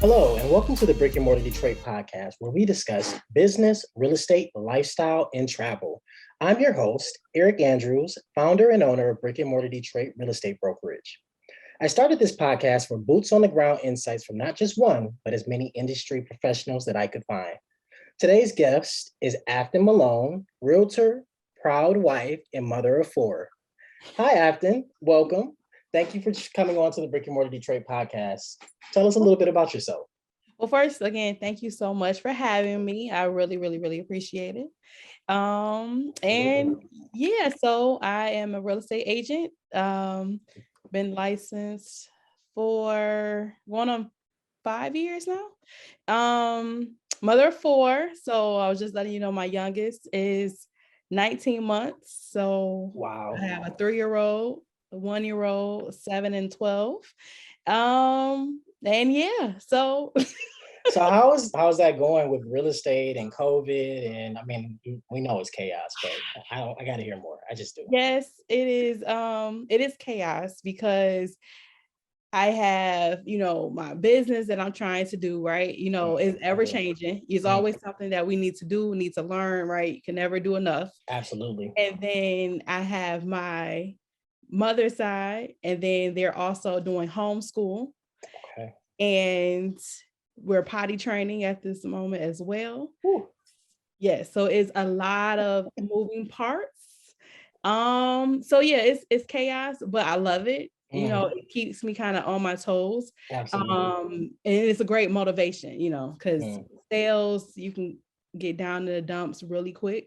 Hello, and welcome to the Brick and Mortar Detroit podcast, where we discuss business, real estate, lifestyle, and travel. I'm your host, Eric Andrews, founder and owner of Brick and Mortar Detroit Real Estate Brokerage. I started this podcast for boots on the ground insights from not just one, but as many industry professionals that I could find. Today's guest is Aftan Malone, realtor, proud wife, and mother of four. Hi, Aftan. Welcome. Thank you for coming on to the Brick and Mortar Detroit podcast. Tell us a little bit about yourself. Well, first, again, thank you so much for having me. I really appreciate it. So I am a real estate agent. Been licensed for going on 5 years now. Mother of four. So I was just letting you know my youngest is 19 months. So Wow. I have a 3-year-old, a 1-year-old, 7 and 12. So So how's that going with real estate and COVID? And I mean, we know it's chaos, but I got to hear more. I just do. Yes, it is. It is chaos because I have, my business that I'm trying to do, right? Is ever changing. It's always something that we need to do, need to learn, right? You can never do enough. Absolutely. And then I have my mother's side, and then they're also doing homeschool. Okay. And we're potty training at this moment as well. Whew. Yes, so it's a lot of moving parts. It's chaos, but I love it. It keeps me kind of on my toes. Absolutely. And it's a great motivation, because sales, you can get down to the dumps really quick.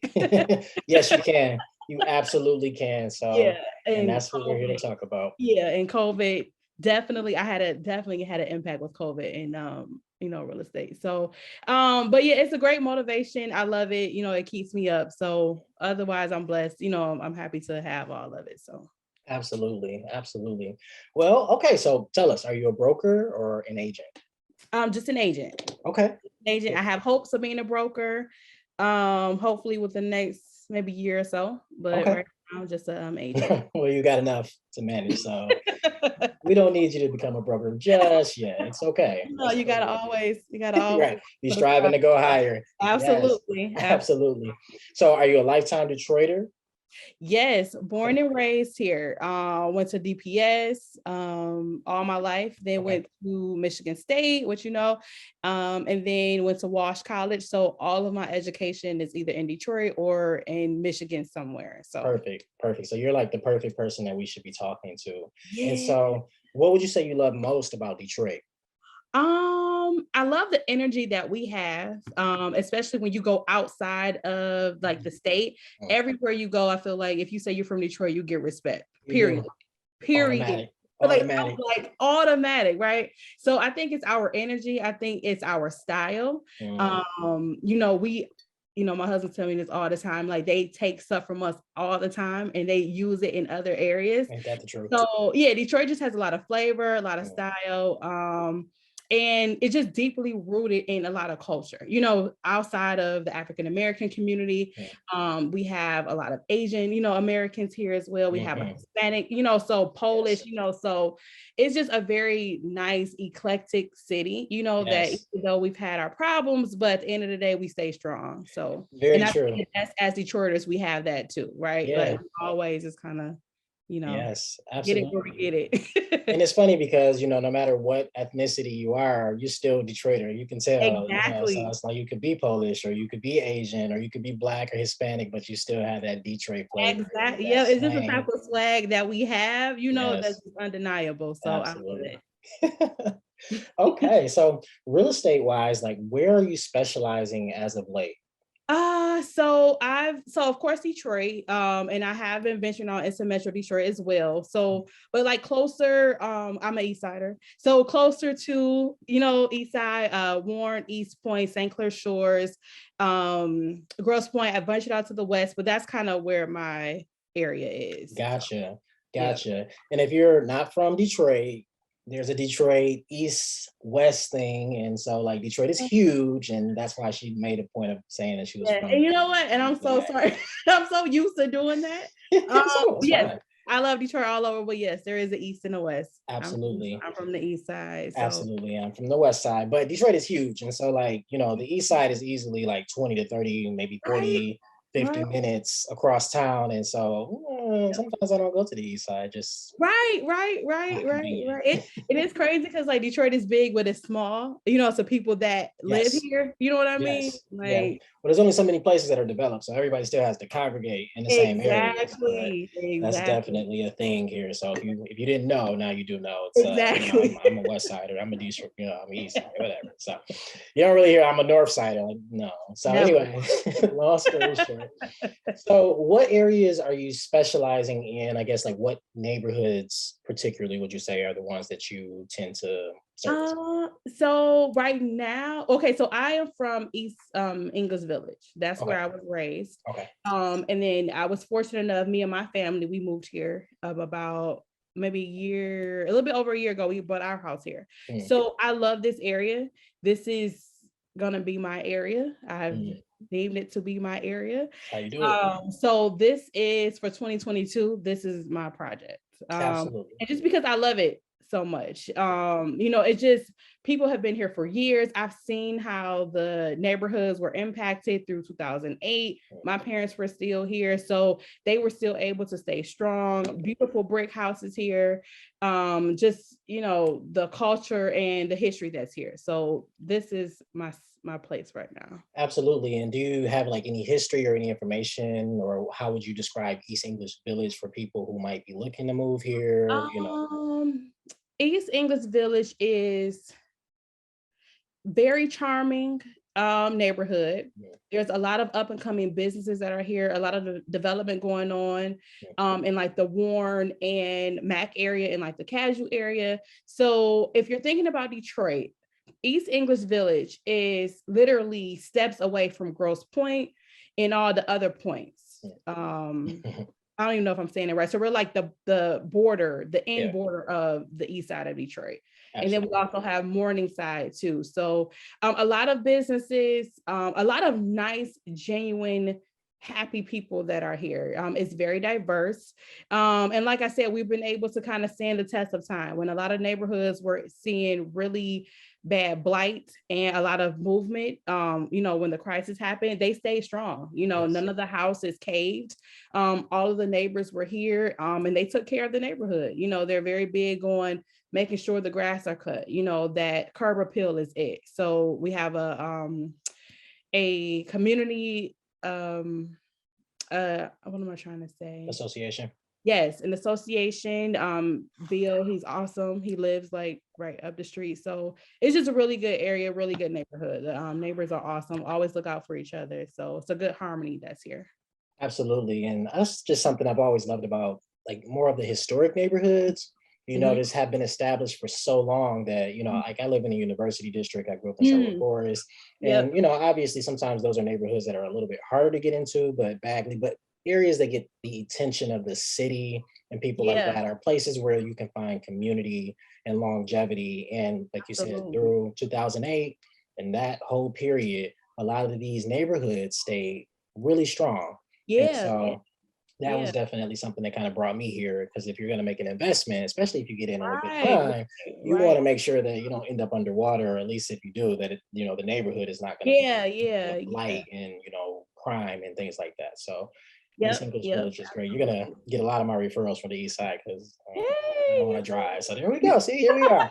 Yes, you can. You absolutely can. So yeah, and that's what we're here to talk about. Yeah, and COVID definitely had an impact with COVID and real estate. So it's a great motivation. I love it. It keeps me up. So otherwise I'm blessed. I'm happy to have all of it. So Absolutely. Well, okay. So tell us, are you a broker or an agent? Just an agent. Okay. Agent. I have hopes of being a broker. Hopefully with the next maybe year or so. But right now I'm just an agent. Well, you got enough to manage, so we don't need you to become a broker just yet. It's okay. No, you gotta always right. Be striving to go higher. Absolutely. Yes, absolutely. So are you a lifetime Detroiter? Yes, born and raised here. Went to DPS all my life, then went to Michigan State, which and then went to Walsh College. So all of my education is either in Detroit or in Michigan somewhere. So perfect. So you're like the perfect person that we should be talking to. Yeah. And so what would you say you love most about Detroit? I love the energy that we have, especially when you go outside of like the state. Everywhere you go, I feel like if you say you're from Detroit, you get respect. Period. Automatic. Like automatic, right? So I think it's our energy. I think it's our style. My husband tells me this all the time. Like they take stuff from us all the time and they use it in other areas. Ain't that the truth? So yeah, Detroit just has a lot of flavor, a lot of style. And it's just deeply rooted in a lot of culture, outside of the African-American community. We have a lot of Asian, Americans here as well. We have a Hispanic, so Polish, so it's just a very nice, eclectic city, that even though we've had our problems, but at the end of the day, we stay strong. So very true. As Detroiters, we have that too, right? Yeah. But always is kind of, yes, absolutely. Get it where we get it. And it's funny because, no matter what ethnicity you are, you're still Detroiter. You can tell. Exactly. So it's like you could be Polish or you could be Asian or you could be Black or Hispanic, but you still have that Detroit flavor. Exactly. Yeah, it's just the type of swag that we have, that's undeniable. So absolutely. I love it. Okay. So real estate wise, like where are you specializing as of late? So of course Detroit, and I have been venturing out into Metro Detroit as well. So, but like closer, I'm an East Sider, so closer to East Side, Warren, East Point, St. Clair Shores, Grosse Pointe. I ventured out to the west, but that's kind of where my area is. Gotcha. Yeah. And if you're not from Detroit, there's a Detroit east-west thing. And so like Detroit is huge. And that's why she made a point of saying that she was from. And you know what? And I'm so sorry. I'm so used to doing that. I love Detroit all over, but yes, there is the East and the West. Absolutely. I'm from the East side. So. Absolutely. I'm from the West side, but Detroit is huge. And so like, the East side is easily like 20 to 30, maybe Right, 40, 50 right. minutes across town. And so sometimes I don't go to the East side, just Right. not convenient. It is crazy because like Detroit is big, but it's small, so people that live Yes. here, you know what I mean? Yes. Yeah. Like, But there's only so many places that are developed. So everybody still has to congregate in the same areas. But that's exactly, definitely a thing here. So if you didn't know, now you do know. It's exactly. I'm a West Sider, I'm a Detroit, I'm East Side, whatever. So you don't really hear I'm a North Sider. Like, no. So Never. anyway, long story short. So what areas are you specializing in? I guess like what neighborhoods particularly would you say are the ones that you tend to service? So right now, okay, so I am from East English Village. That's where Okay. I was raised. Okay. And then I was fortunate enough, me and my family, we moved here about maybe a little bit over a year ago. We bought our house here. Mm. So I love this area. This is gonna be my area. I've named it to be my area. How you do it. So this is for 2022. This is my project. Absolutely. And just because I love it so much. It just people have been here for years. I've seen how the neighborhoods were impacted through 2008. My parents were still here, so they were still able to stay strong. Beautiful brick houses here. Just the culture and the history that's here. So this is my place right now. Absolutely. And do you have like any history or any information, or how would you describe East English Village for people who might be looking to move here? East English Village is very charming neighborhood. Yeah. There's a lot of up and coming businesses that are here, a lot of the development going on in like the Warren and Mac area and like the Casual area. So if you're thinking about Detroit, East English Village is literally steps away from Grosse Pointe and all the other points. I don't even know if I'm saying it right. So we're like the border, the end border of the east side of Detroit. Absolutely. And then we also have Morningside too. So a lot of businesses, a lot of nice, genuine, happy people that are here. It's very diverse. And like I said, we've been able to kind of stand the test of time when a lot of neighborhoods were seeing really bad blight and a lot of movement. When the crisis happened, they stayed strong. None of the houses caved. All of the neighbors were here, and they took care of the neighborhood. They're very big on making sure the grass are cut. That curb appeal is it. So we have a community. What am I trying to say? Association. Yes, an association. Bill, he's awesome. He lives like right up the street. So it's just a really good area, really good neighborhood. The neighbors are awesome. Always look out for each other. So it's a good harmony that's here. Absolutely. And that's just something I've always loved about like more of the historic neighborhoods. This have been established for so long that, like I live in a university district. I grew up in Sherwood Forest. And, obviously sometimes those are neighborhoods that are a little bit harder to get into, but areas that get the attention of the city and people like that are places where you can find community and longevity. And like you said, through 2008 and that whole period, a lot of these neighborhoods stayed really strong. And so that was definitely something that kind of brought me here, because if you're going to make an investment, especially if you get in on a good time, you want to make sure that you don't end up underwater, or at least if you do, that the neighborhood is not going to be light and crime and things like that. So East English Village is great. You're gonna get a lot of my referrals from the East Side because I don't want to drive. So there we go. See, here we are.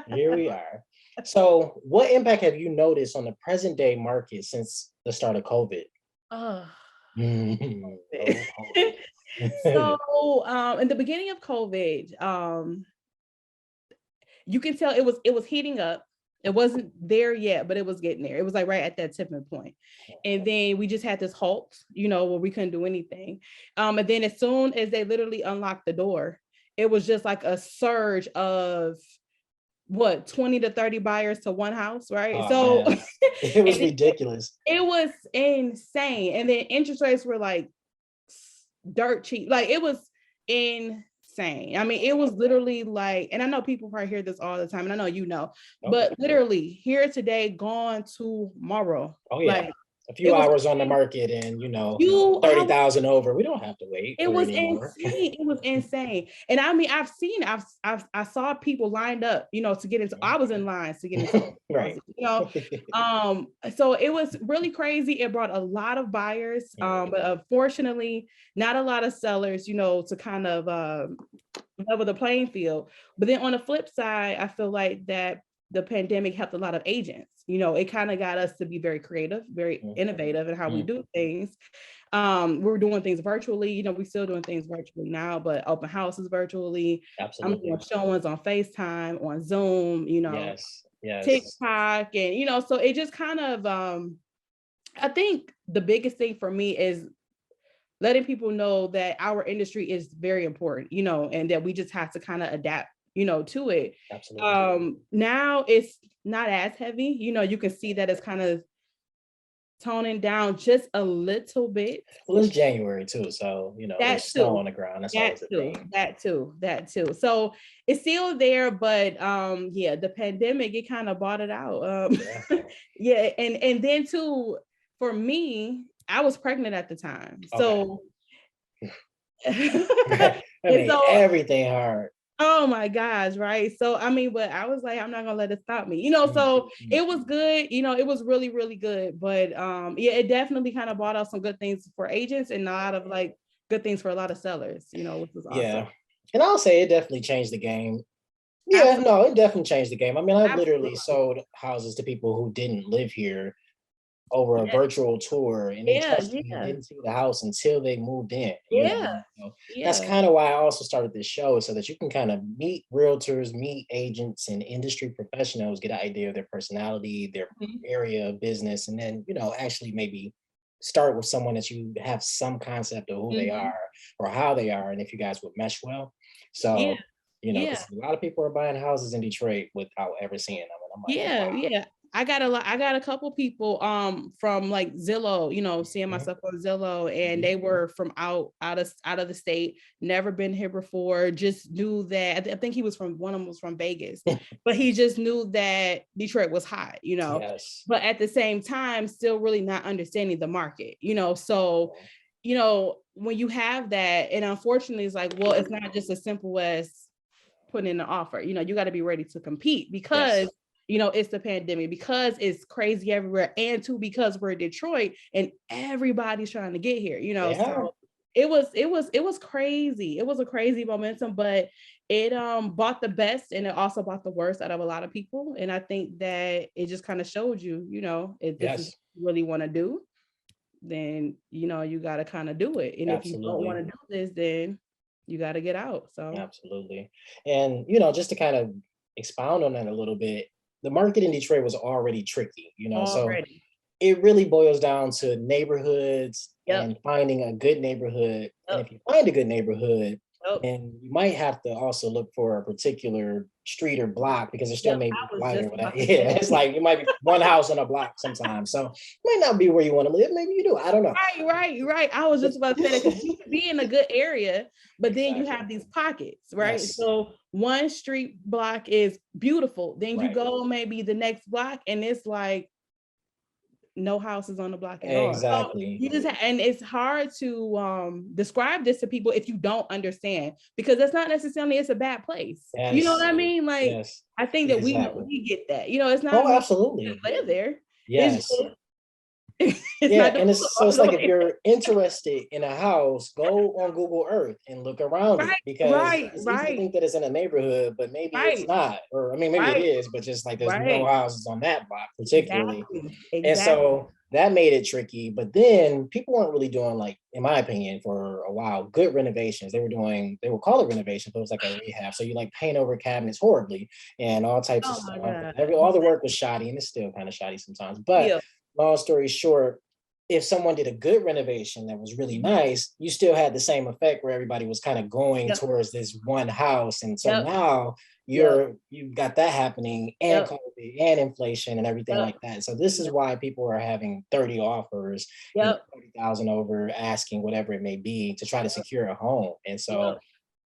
Here we are. So, what impact have you noticed on the present day market since the start of COVID? So in the beginning of COVID, you can tell it was heating up. It wasn't there yet, but it was getting there. It was like right at that tipping point. And then we just had this halt, where we couldn't do anything. And then as soon as they literally unlocked the door, it was just like a surge of 20 to 30 buyers to one house, right? Oh, so it was ridiculous. It was insane. And then interest rates were like dirt cheap. Like it was insane. I mean, it was literally like, and I know people probably hear this all the time, and I know but literally here today, gone tomorrow. Oh yeah. a few hours on the market and, you know, 30,000 over. We don't have to wait it for was anymore. insane. It was insane. And I mean, I saw people lined up, you know, to get into, I was in lines to get into right. you know. So it was really crazy. It brought a lot of buyers, but unfortunately, not a lot of sellers, you know, to kind of level the playing field. But then on the flip side, I feel like that the pandemic helped a lot of agents. You know, it kind of got us to be very creative, very innovative in how we do things. We're doing things virtually. You know, we're still doing things virtually now, but open houses virtually. Absolutely. I'm doing showings on FaceTime, on Zoom, you know, yes. TikTok, and you know, so it just kind of I think the biggest thing for me is letting people know that our industry is very important, you know, and that we just have to kind of adapt, you know, to it. Absolutely. Now it's not as heavy, you know, you can see that it's kind of toning down just a little bit. Well, it's January too, so you know there's snow on the ground. That's always a thing. That too. So it's still there, but yeah, the pandemic, it kind of bought it out. Yeah, and then too, for me, I was pregnant at the time, so that made everything hard. Oh my gosh, right? So I mean, but I was like, I'm not gonna let it stop me, you know. So it was good, you know, it was really, really good. But yeah, it definitely kind of brought out some good things for agents and a lot of like good things for a lot of sellers, you know, which was awesome. Yeah. And I'll say it definitely changed the game. Yeah, no, it definitely changed the game. I mean, I've literally sold houses to people who didn't live here over a virtual tour, and they trusted me and didn't see the house until they moved in. You know? So that's kind of why I also started this show, so that you can kind of meet realtors, meet agents and industry professionals, get an idea of their personality, their area of business, and then, you know, actually maybe start with someone that you have some concept of who they are or how they are, and if you guys would mesh well. So, you know, because a lot of people are buying houses in Detroit without ever seeing them. And I'm like, wow. I got a couple people from like Zillow, you know, seeing myself on Zillow, and they were from out of the state, never been here before, just knew that I think one of them was from Vegas, but he just knew that Detroit was hot, you know. But at the same time, still really not understanding the market, you know. So, you know, when you have that, and unfortunately it's like, well, it's not just as simple as putting in an offer, you know, you got to be ready to compete because you know, it's the pandemic, because it's crazy everywhere, and two, because we're Detroit and everybody's trying to get here, you know. So it was crazy. It was a crazy momentum, but it bought the best and it also bought the worst out of a lot of people. And I think that it just kind of showed you, you know, if this is what you really want to do, then you know you got to kind of do it. And if you don't want to do this, then you got to get out. So absolutely. And you know, just to kind of expound on that a little bit, the market in Detroit was already tricky, you know, so it really boils down to neighborhoods and finding a good neighborhood. And if you find a good neighborhood, then you might have to also look for a particular street or block, because there still may be lighter. It's like you might be one house on a block sometimes. So it might not be where you want to live. Maybe you do. I don't know. Right. I was just about to say that, because you could be in a good area, but then you have these pockets, right? So one street block is beautiful. Then you go maybe the next block and it's like no houses on the block at all. So you just and it's hard to describe this to people if you don't understand, because that's not necessarily it's a bad place. You know what I mean? Like I think that we get that. You know, it's not absolutely live there. It's and it's like if you're interested in a house, go on Google Earth and look around it, because it's easy to think that it's in a neighborhood, but maybe it's not, or I mean maybe it is, but just like there's no houses on that block particularly. And so that made it tricky. But then people weren't really doing, like, in my opinion, for a while, good renovations. They would call it renovation, but it was like a rehab. So you like paint over cabinets horribly and all types of stuff. All the work was shoddy, and it's still kind of shoddy sometimes. But long story short, if someone did a good renovation that was really nice, you still had the same effect where everybody was kind of going towards this one house. And so now you've got that happening, and COVID and inflation and everything like that. So this is why people are having 30 offers, 30,000 over, asking whatever it may be to try to secure a home. And so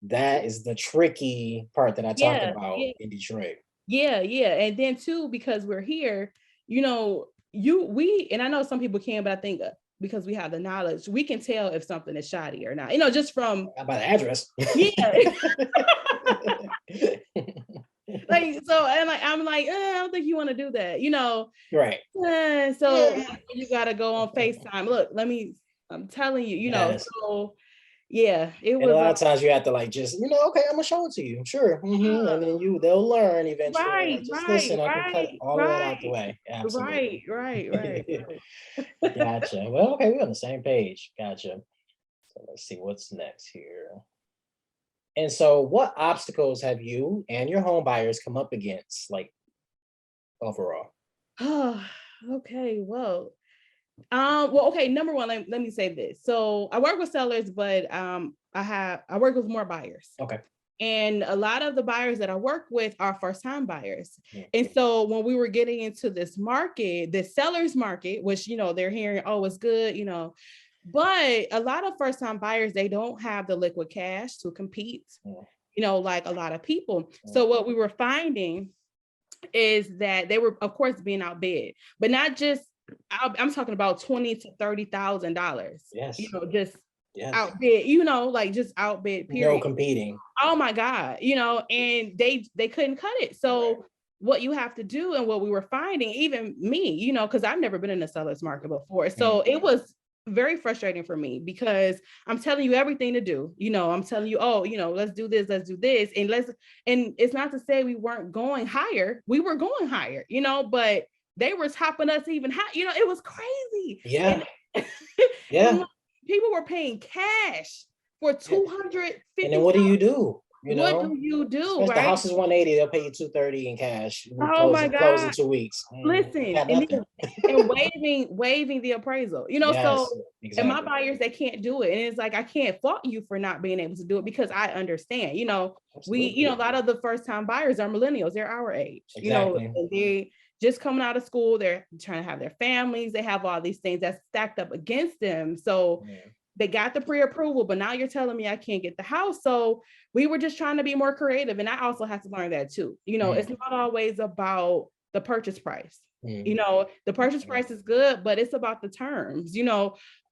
that is the tricky part that I talked about in Detroit. And then too, because we're here, you know, and I know some people can, but I think because we have the knowledge, we can tell if something is shoddy or not, just from by the address. Yeah. Like, so, and like, I'm like, I don't think you want to do that, Right. So you got to go on FaceTime. Look, I'm telling you, Yes. so yeah, it And was a lot of times you have to like just, okay, I'm gonna show it to you. Sure. And then they'll learn eventually. Like, just listen, I can cut all of that out the way. Absolutely. Right. Gotcha. Well, okay, we're on the same page. Gotcha. So let's see what's next here. And so what obstacles have you and your home buyers come up against, like, overall? Okay, okay, number one, let me say this. So I work with sellers, but I work with more buyers. Okay. And a lot of the buyers that I work with are first-time buyers. Mhm. And so when we were getting into this market, the sellers market, which, they're hearing, oh, it's good, but a lot of first-time buyers, they don't have the liquid cash to compete, like a lot of people. So what we were finding is that they were, of course, being outbid, but not just I'm talking about $20,000 to $30,000. Yes. Just Yes. outbid, like just outbid, period. No competing. Oh my God, and they couldn't cut it. So what you have to do, and what we were finding, even me, because I've never been in a seller's market before. So it was very frustrating for me, because I'm telling you everything to do. I'm telling you, oh, let's do this, and it's not to say we weren't going higher. We were going higher, but they were topping us even high. It was crazy. Yeah. And people were paying cash for $250. And then what do you do? What do you do? Right? The house is $180, they'll pay you $230 in cash. Oh my God. Close in 2 weeks. Listen, and waiving the appraisal, Yes, so exactly. And my buyers, they can't do it. And it's like, I can't fault you for not being able to do it, because I understand, a lot of the first time buyers are millennials. They're our age, Exactly. and they just coming out of school. They're trying to have their families. They have all these things that's stacked up against them. So they got the pre-approval, but now you're telling me I can't get the house. So we were just trying to be more creative. And I also have to learn that too. It's not always about the purchase price. The purchase price is good, but it's about the terms,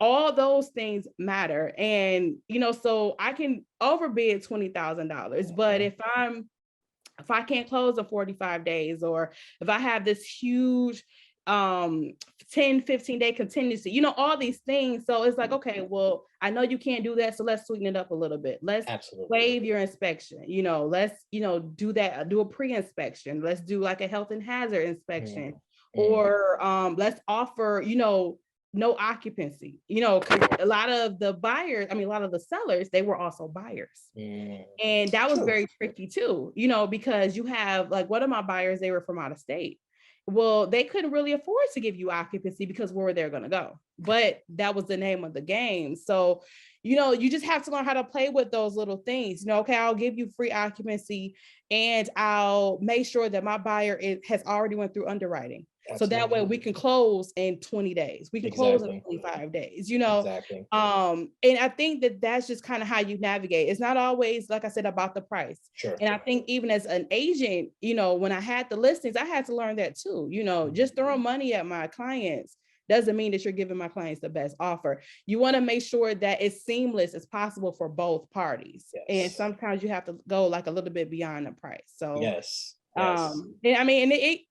all those things matter. And, so I can overbid $20,000, but if I can't close in 45 days, or if I have this huge 10-15 day contingency, all these things. So it's like, okay, well, I know you can't do that, so let's sweeten it up a little bit. Let's waive your inspection, let's do that, do a pre-inspection, let's do like a health and hazard inspection, or let's offer no occupancy, because a lot of the buyers, a lot of the sellers, they were also buyers. And that was very tricky too, because you have, like, one of my buyers, they were from out of state. Well, they couldn't really afford to give you occupancy, because where they're going to go. But that was the name of the game. So, you just have to learn how to play with those little things. Okay, I'll give you free occupancy, and I'll make sure that my buyer has already went through underwriting. Absolutely. So that way we can close in 20 days. We can close in 25 days, Exactly. And I think that that's just kind of how you navigate. It's not always, like I said, about the price. Sure. And I think even as an agent, when I had the listings, I had to learn that too. Just throwing money at my clients doesn't mean that you're giving my clients the best offer. You want to make sure that it's seamless as possible for both parties. Yes. And sometimes you have to go like a little bit beyond the price. So yes. And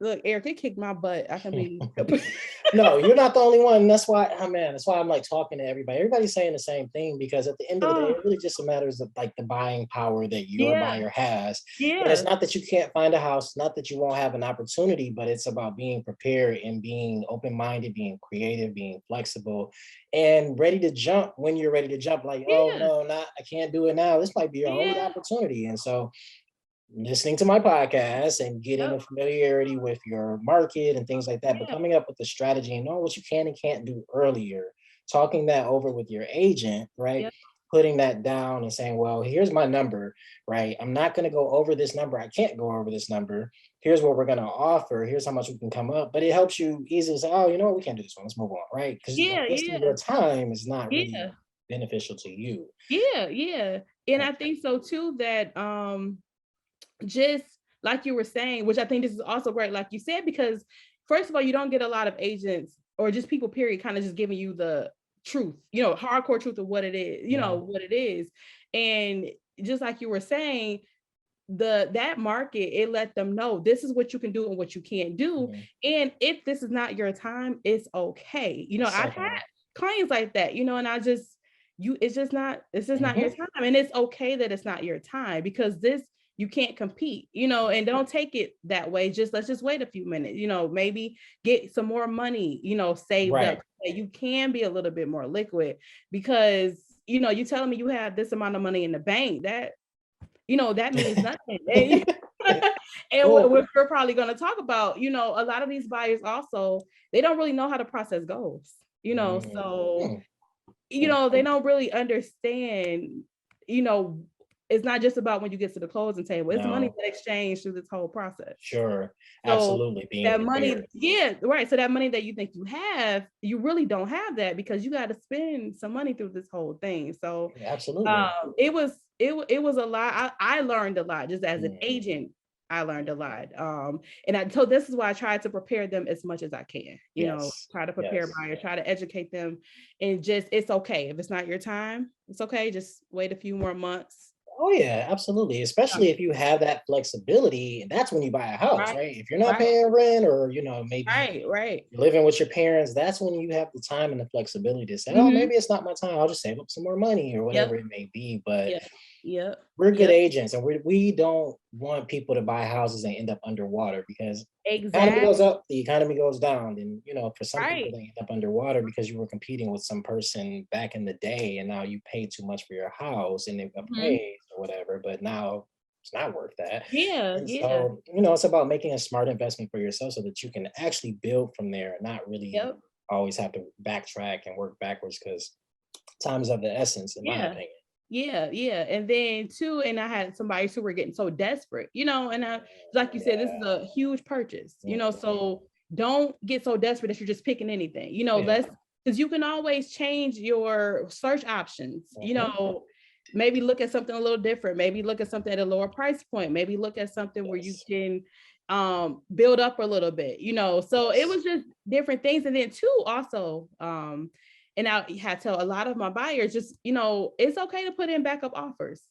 look, Eric, it kicked my butt. I can be No, you're not the only one. That's why I'm like talking to everybody. Everybody's saying the same thing, because at the end of the day, it really just matters of like the buying power that your buyer has. And it's not that you can't find a house, not that you won't have an opportunity, but it's about being prepared and being open-minded, being creative, being flexible, and ready to jump when you're ready to jump. Like, oh no, I can't do it now. This might be your only opportunity. And so listening to my podcast and getting a familiarity with your market and things like that, but coming up with the strategy and knowing what you can and can't do earlier, talking that over with your agent, right? Putting that down and saying, well, here's my number, right? I'm not going to go over this number. I can't go over this number. Here's what we're going to offer. Here's how much we can come up. But it helps you easily say, oh, you know what? We can't do this one. Let's move on, right? Because your time is not really beneficial to you. And I think so too, that just like you were saying, which I think this is also great, like you said, because first of all, you don't get a lot of agents or just people, period, kind of just giving you the truth, hardcore truth of what it is, what it is. And just like you were saying, that market, it let them know this is what you can do and what you can't do. And if this is not your time, it's okay. I've had clients like that, and it's just not your time. And it's okay that it's not your time, because you can't compete, and don't take it that way. Let's just wait a few minutes, maybe get some more money, saved up. You can be a little bit more liquid, because, you telling me you have this amount of money in the bank, that means nothing. And we're probably going to talk about, a lot of these buyers also, they don't really know how the process goes, so, they don't really understand, it's not just about when you get to the closing table. It's money that exchanged through this whole process. Sure. Absolutely. So that money, right. So that money that you think you have, you really don't have that, because you got to spend some money through this whole thing. So absolutely. It was a lot. I learned a lot just as an agent. I learned a lot. So this is why I try to prepare them as much as I can, try to prepare buyers, try to educate them, and it's okay. If it's not your time, it's okay. Just wait a few more months. Oh yeah, absolutely. Especially if you have that flexibility, and that's when you buy a house, right? If you're not paying rent, or maybe you're living with your parents, that's when you have the time and the flexibility to say, oh, maybe it's not my time. I'll just save up some more money, or whatever it may be. But we're good agents, and we don't want people to buy houses and end up underwater, because the economy goes up, the economy goes down. And for some people, they end up underwater because you were competing with some person back in the day, and now you paid too much for your house, and it appraised or whatever, but now it's not worth that. So it's about making a smart investment for yourself, so that you can actually build from there, and not really always have to backtrack and work backwards, because time is of the essence, in my opinion. And then too, and I had somebody who were getting so desperate, and like you said, this is a huge purchase, so don't get so desperate that you're just picking anything, because you can always change your search options, maybe look at something a little different, maybe look at something at a lower price point, maybe look at something where you can build up a little bit, so it was just different things. And then too, also, and I had to tell a lot of my buyers, just, it's okay to put in backup offers.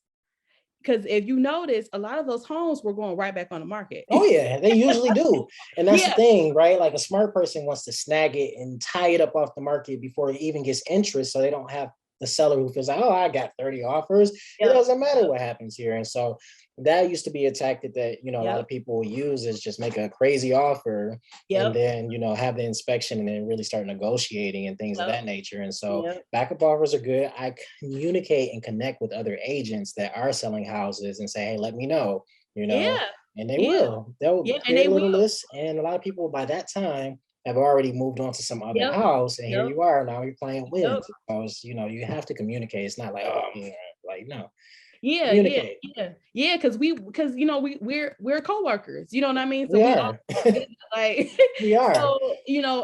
Because if you notice, a lot of those homes were going right back on the market. Oh yeah, they usually do. And that's the thing, right? Like, a smart person wants to snag it and tie it up off the market before it even gets interest, so they don't have the seller who feels like, oh, I got 30 offers. It doesn't matter what happens here. And so that used to be a tactic that, a lot of people use, is just make a crazy offer and then, have the inspection and then really start negotiating and things of that nature. And so backup offers are good. I communicate and connect with other agents that are selling houses and say, hey, let me know, and they will. They'll create a little list. And a lot of people by that time have already moved on to some other house, and here you are, now you're playing wins. Because you have to communicate. It's not like, oh, like, no. Because we're co-workers, you know what I mean? So we are. Like, we are. So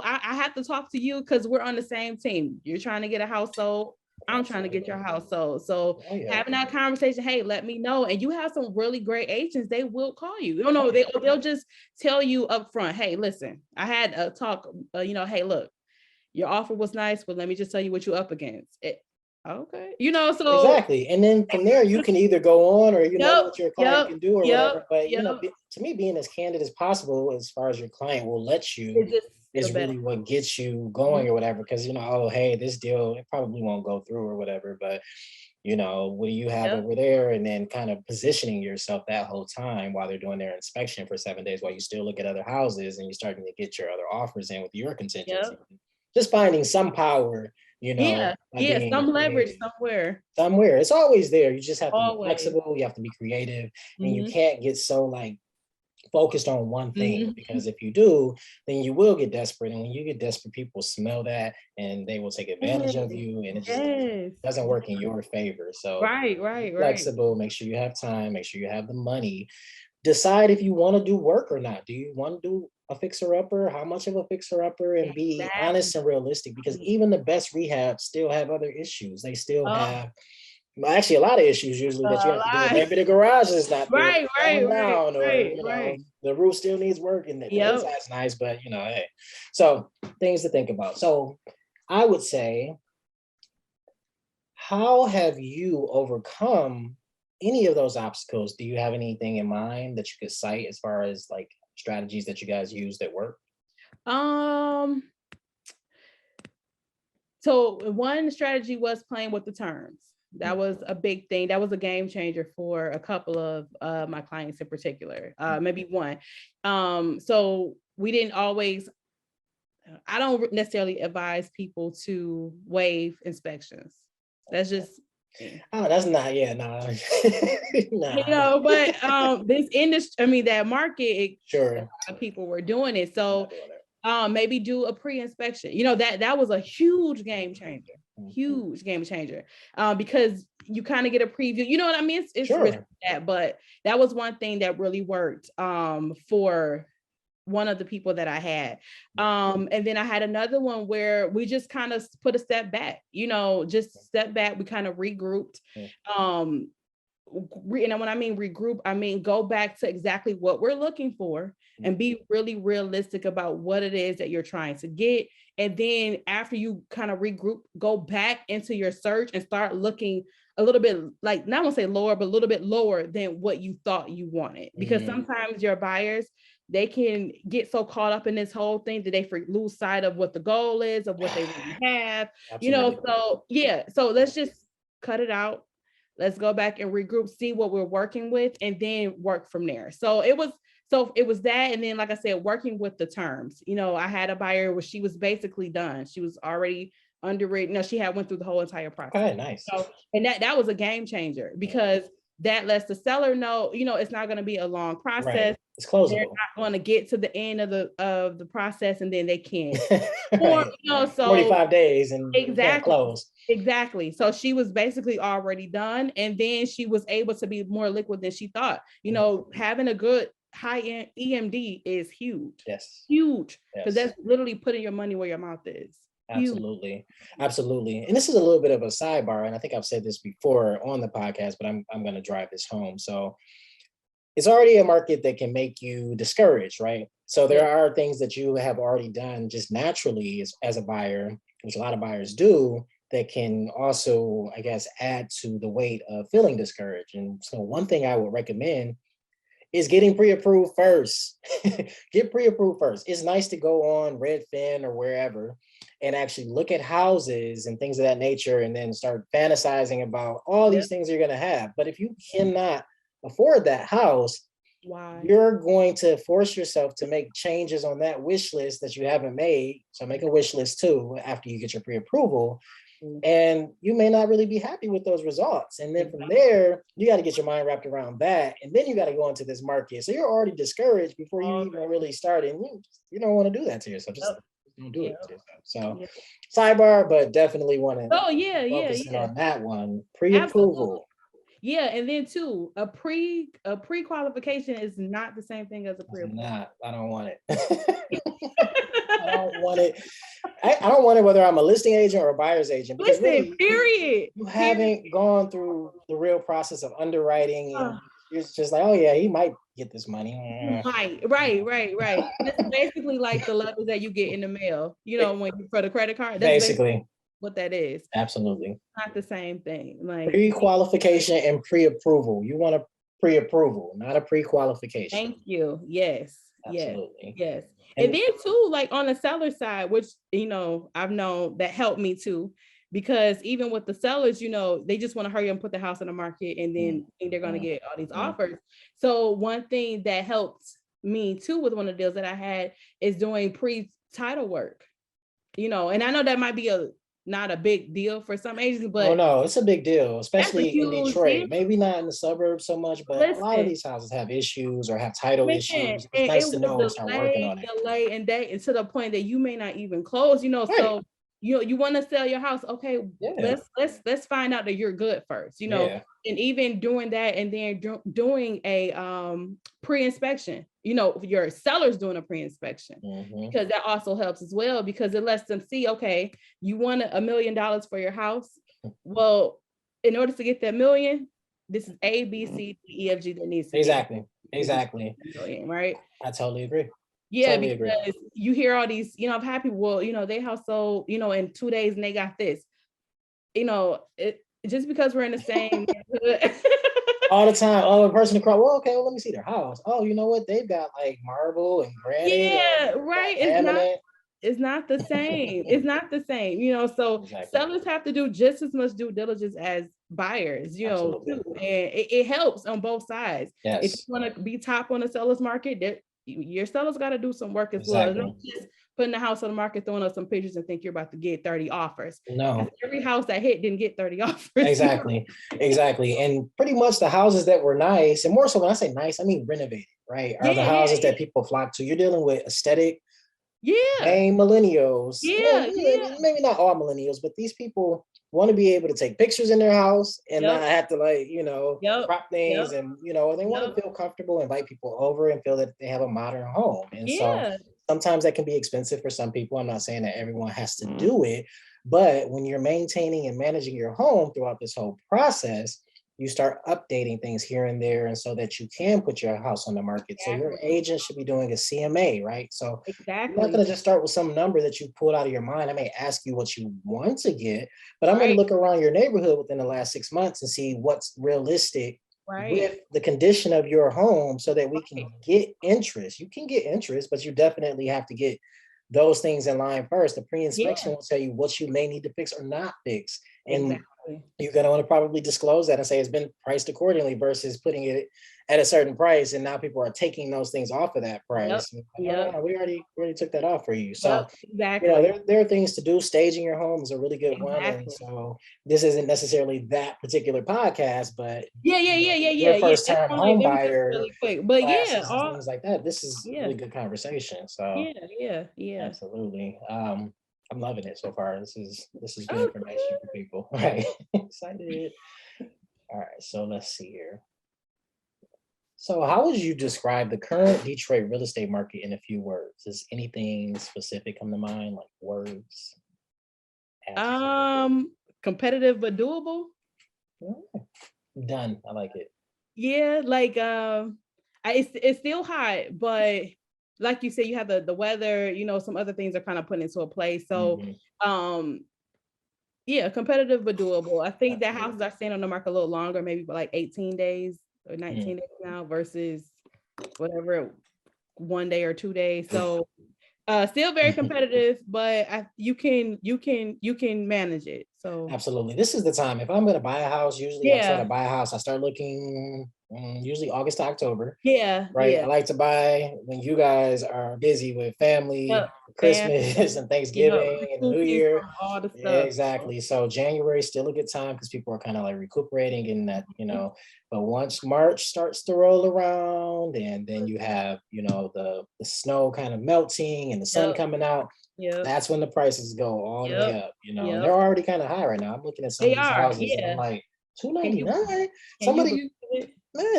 I have to talk to you, because we're on the same team. You're trying to get a house sold, I'm trying to get your house sold. So having that conversation, hey, let me know. And you have some really great agents, they will call you. They'll just tell you up front, hey, listen, I had a talk, hey, look, your offer was nice, but let me just tell you what you're up against. Okay. So exactly. And then from there, you can either go on, or what your client can do, or whatever. But to me, being as candid as possible as far as your client will let you is really what gets you going, or whatever. Because oh, hey, this deal, it probably won't go through, or whatever. But what do you have over there? And then kind of positioning yourself that whole time while they're doing their inspection for 7 days, while you still look at other houses and you're starting to get your other offers in with your contingency. Just finding some power, some leverage somewhere. It's always there. You just have to be flexible. You have to be creative, and you can't get so like focused on one thing, because if you do, then you will get desperate. And when you get desperate, people smell that and they will take advantage of you, and it just doesn't work in your favor. So be flexible, make sure you have time, make sure you have the money. Decide if you want to do work or not. Do you want to do a fixer-upper? How much of a fixer-upper? And be honest and realistic, because even the best rehabs still have other issues. They still have Actually, a lot of issues usually that you have to deal with. Maybe the garage is not built down, or the roof still needs work, and the inside's nice, but hey. So things to think about. So I would say, how have you overcome any of those obstacles? Do you have anything in mind that you could cite as far as like strategies that you guys use that work? So one strategy was playing with the terms. That was a big thing. That was a game changer for a couple of my clients in particular, maybe one. So we didn't always, I don't necessarily advise people to waive inspections. That's just, oh, that's not, nah. But this industry, I mean, that market, sure, a lot of people were doing it. So maybe do a pre-inspection. That was a huge game changer. Huge game changer. Because you kind of get a preview. You know what I mean? It's sure. risky that, but that was one thing that really worked for one of the people that I had. And then I had another one where we just kind of put a step back, just step back. We kind of regrouped. And when I mean regroup, I mean go back to exactly what we're looking for and be really realistic about what it is that you're trying to get. And then after you kind of regroup, go back into your search and start looking a little bit, like, not want to say lower, but a little bit lower than what you thought you wanted. Because sometimes your buyers, they can get so caught up in this whole thing that they lose sight of what the goal is, of what they really have. So let's just cut it out. Let's go back and regroup, see what we're working with, and then work from there. So it was that. And then, like I said, working with the terms. I had a buyer where she was basically done. She was already underwritten. She had went through the whole entire process. Okay, nice. So, and that was a game changer, because that lets the seller know, it's not going to be a long process. Right. It's closable. They're not going to get to the end of the process and then they can't. Right. Or, so 45 days and exactly close. Exactly. So she was basically already done, and then she was able to be more liquid than she thought. Having a good high-end EMD is huge. Yes. Huge. Because that's literally putting your money where your mouth is. Absolutely. Absolutely. And this is a little bit of a sidebar, and I think I've said this before on the podcast, but I'm going to drive this home. So it's already a market that can make you discouraged, right? So there are things that you have already done just naturally as a buyer, which a lot of buyers do, that can also, I guess, add to the weight of feeling discouraged. And so one thing I would recommend is getting pre-approved first. Get pre-approved first. It's nice to go on Redfin or wherever and actually look at houses and things of that nature, and then start fantasizing about all these things you're going to have. But if you cannot afford that house, you're going to force yourself to make changes on that wish list that you haven't made. So make a wish list too after you get your pre-approval. And you may not really be happy with those results. And then from there, you got to get your mind wrapped around that. And then you got to go into this market. So you're already discouraged before you even really start. And you don't want to do that to yourself. Just don't do it to yourself. So sidebar, but definitely want to focus on that one. Pre-approval. Yeah, and then too, a pre-qualification is not the same thing as a pre-approval. I don't want it. I don't want it. I don't want it whether I'm a listing agent or a buyer's agent. Because listen, period. You haven't gone through the real process of underwriting, and you're just like, oh yeah, he might get this money. Right. It's basically like the letters that you get in the mail, for the credit card. That's basically what that is. Absolutely. Not the same thing. Like pre-qualification and pre-approval. You want a pre-approval, not a pre-qualification. Thank you. Yes. Absolutely. Yes. And then too, like on the seller side, which, I've known that helped me too, because even with the sellers, they just want to hurry up and put the house on the market, and then they're going to get all these offers. So one thing that helped me too with one of the deals that I had is doing pre-title work, and I know that might be not a big deal for some agents, but no, it's a big deal, especially in Detroit. Maybe not in the suburbs so much, but a lot of these houses have issues or have title issues. It's nice to know and start working on it. Delay and to the point that you may not even close, So you want to sell your house. Okay, let's find out that you're good first, and even doing that, and then doing a pre-inspection, your seller's doing a pre-inspection, because that also helps as well, because it lets them see, okay, you want $1 million for your house. Well, in order to get that million, this is A, B, C, D, E, F, G that needs to Exactly. million, right? I totally agree. Yeah, because you hear all these, I've had people, well, they house sold, in 2 days and they got this. Just because we're in the same neighborhood. All the time. Oh, a person across. Well, okay. Well, let me see their house. Oh, you know what? They've got like marble and granite. Yeah, right. It's not the same. It's not the same. So sellers have to do just as much due diligence as buyers. Too, and it helps on both sides. Yes. If you want to be top on the seller's market, your sellers got to do some work as well. Don't just putting the house on the market, throwing up some pictures and think you're about to get 30 offers. No. Every house that hit didn't get 30 offers. Exactly. And pretty much the houses that were nice, and more so when I say nice, I mean renovated, right? Are the houses that people flock to. You're dealing with aesthetic, millennials. Maybe not all millennials, but these people want to be able to take pictures in their house and not have to prop things and they want to feel comfortable, invite people over and feel that they have a modern home. And so sometimes that can be expensive for some people. I'm not saying that everyone has to do it, but when you're maintaining and managing your home throughout this whole process, you start updating things here and there, and so that you can put your house on the market. Exactly. So your agent should be doing a CMA, right? So you're not going to just start with some number that you pulled out of your mind. I may ask you what you want to get, but I'm going to look around your neighborhood within the last 6 months and see what's realistic with the condition of your home, so that we can get interest. You can get interest, but you definitely have to get those things in line first. The pre-inspection will tell you what you may need to fix or not fix. And you're going to want to probably disclose that and say it's been priced accordingly versus putting it at a certain price. And now people are taking those things off of that price. We already took that off for you. So there are things to do. Staging your home is a really good one. And so this isn't necessarily that particular podcast, but your first time home buyer, really quick. But things like that. This is really good conversation. So absolutely. I'm loving it so far. This is good information for people. Right. Excited. All right. So let's see here. So how would you describe the current Detroit real estate market in a few words? Does anything specific come to mind, like words? Competitive but doable. Done. I like it. Yeah, like it's still hot, but like you said, you have the weather, some other things are kind of put into a place. So competitive but doable. I think that houses are staying on the market a little longer, maybe like 18 days or 19 days now versus whatever, 1 day or 2 days. So still very competitive, but you can manage it. So absolutely. This is the time. If I'm going to buy a house, usually I try to buy a house. I start looking usually August to October. Right. I like to buy when you guys are busy with family, Christmas and Thanksgiving and New Year. All the stuff. Yeah, exactly. So January is still a good time because people are kind of like recuperating, getting that, but once March starts to roll around and then you have, the snow kind of melting and the sun coming out. That's when the prices go all the way up, and they're already kind of high right now. I'm looking at some of these houses and I'm like, $299.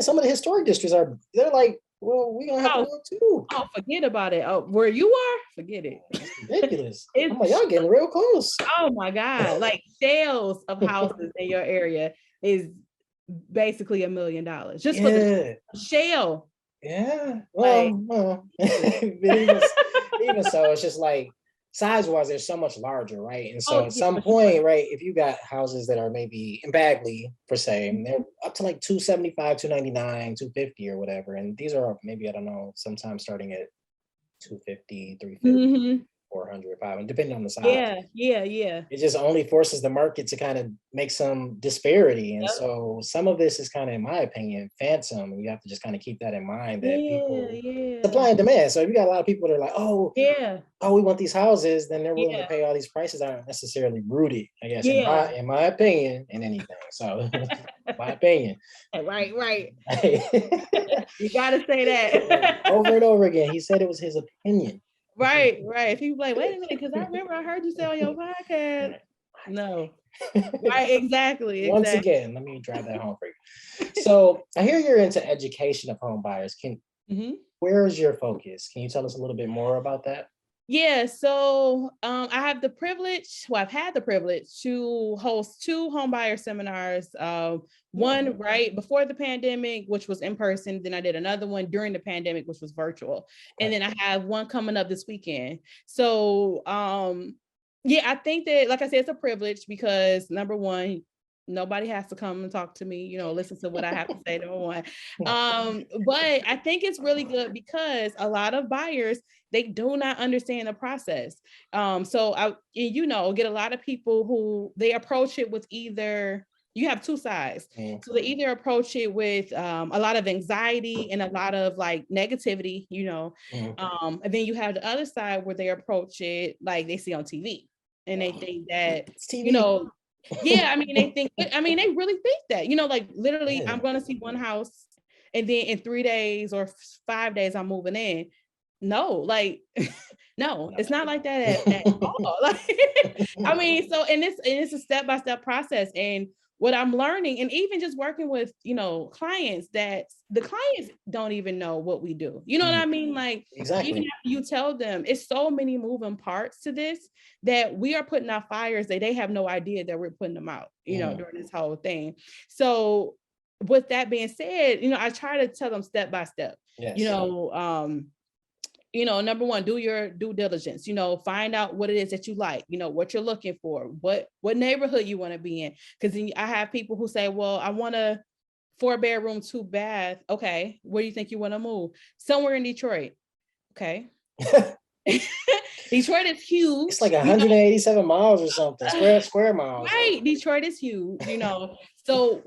Some of the historic districts they're like, well, we're gonna have to go too. Oh, forget about it. Oh, where you are, forget it. It's ridiculous. I'm like, y'all getting real close. Oh my God. Like sales of houses in your area is basically $1 million just for the shell. Yeah. Well, even so, it's just like size-wise, they're so much larger, right? And so at some point, right, if you got houses that are maybe in Bagley, per se, they're up to like 275, 299, 250 or whatever. And these are maybe, I don't know, sometimes starting at 250, 350. 400, 500, depending on the size. Yeah. It just only forces the market to kind of make some disparity. And so some of this is kind of, in my opinion, phantom. You have to just kind of keep that in mind that people supply and demand. So if you got a lot of people that are like, we want these houses, then they're willing to pay all these prices aren't necessarily rooted, I guess, in my opinion, in anything. So my opinion. Right. You gotta say that. Over and over again. He said it was his opinion. Right. People like, wait a minute, because I remember I heard you say on your podcast. No. Right, exactly. Once again, let me drive that home for you. So I hear you're into education of home buyers. Where is your focus? Can you tell us a little bit more about that? Yeah, so I have the privilege, well, I've had the privilege to host 2 home buyer seminars. One right before the pandemic, which was in person. Then I did another one during the pandemic, which was virtual. And then I have one coming up this weekend. So yeah, I think that, like I said, it's a privilege because number one, nobody has to come and talk to me, listen to what I have to say, number one. But I think it's really good because a lot of buyers, they do not understand the process. So get a lot of people who they approach it with either, you have 2 sides. So they either approach it with a lot of anxiety and a lot of like negativity, and then you have the other side where they approach it like they see on TV and they think that, It's TV. Yeah, I mean, they really think that, like literally, I'm going to see one house and then in 3 days or 5 days, I'm moving in. No, like, no, it's not like that at all. Like, I mean, so, and it's a step-by-step process. And what I'm learning, and even just working with, clients, that the clients don't even know what we do. You know what I mean? Like, exactly. Even after you tell them, it's so many moving parts to this that we are putting out fires that they have no idea that we're putting them out, during this whole thing. So with that being said, I try to tell them step by step, yes. Number one, do your due diligence, find out what it is that you like, what you're looking for, what neighborhood you want to be in. Because I have people who say, well, I want a 4-bedroom, 2-bath. Okay. Where do you think you want to move? Somewhere in Detroit. Okay. Detroit is huge. It's like 187 miles or something, square miles. Right. Detroit is huge, So,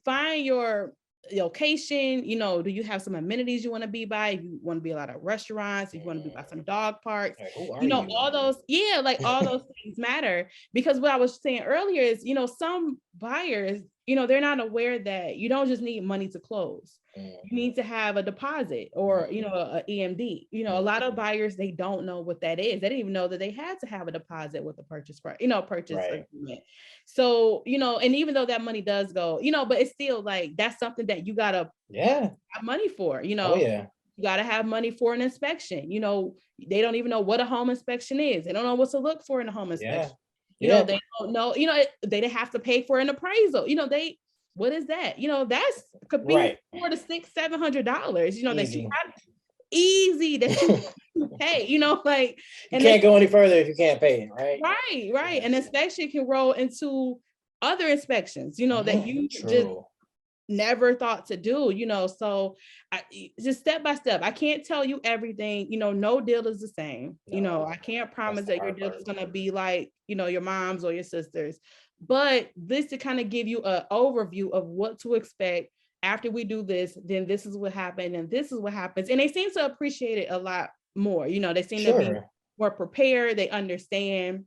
find your location. Do you have some amenities you want to be by? If you want to be a lot of restaurants, if you want to be by some dog parks, all those, like all those things matter. Because what I was saying earlier is, some buyers, they're not aware that you don't just need money to close. You need to have a deposit or, a EMD. A lot of buyers, they don't know what that is. They didn't even know that they had to have a deposit with the purchase price, purchase agreement. So, and even though that money does go, but it's still like, that's something that you gotta have money for, You gotta have money for an inspection. They don't even know what a home inspection is. They don't know what to look for in a home inspection. They don't know, they have to pay for an appraisal. What is that? That's could be $400 to $600, $700, that you have easy that you pay, like, and you can't go any further if you can't pay it, right? Right. An inspection can roll into other inspections, that you just never thought to do, so just step by step. I can't tell you everything, no deal is the same. I can't promise that your deal is going to be like, your mom's or your sister's, but this to kind of give you an overview of what to expect. After we do this, then this is what happened and this is what happens. And they seem to appreciate it a lot more. They seem to be more prepared. They understand.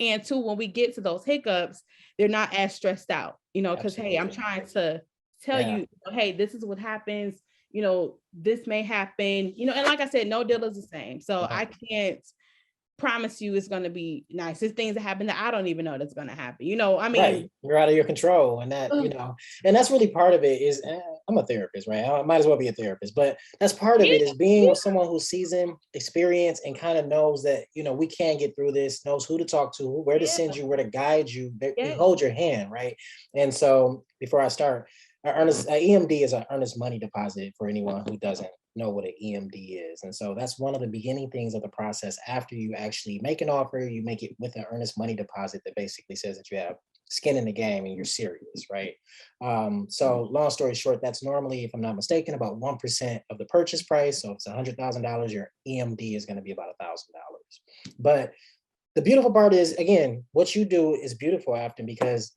And two, when we get to those hiccups, they're not as stressed out, because, hey, I'm trying to tell you, hey, this is what happens, this may happen, and like I said, no deal is the same. So I can't promise you it's going to be nice. There's things that happen that I don't even know that's going to happen. I mean, you're out of your control, and that, and that's really part of it is, I'm a therapist, right? I might as well be a therapist, but that's part of it is being with someone who's seasoned, experienced, and kind of knows that, we can get through this, knows who to talk to, where to send you, where to guide you, they hold your hand, right? And so before I start, EMD is an earnest money deposit for anyone who doesn't know what an EMD is. And so that's one of the beginning things of the process. After you actually make an offer, you make it with an earnest money deposit that basically says that you have skin in the game and you're serious, right? So long story short, that's normally, if I'm not mistaken, about 1% of the purchase price. So if it's $100,000, your EMD is going to be about $1,000. But the beautiful part is, again, what you do is beautiful, Aftan, because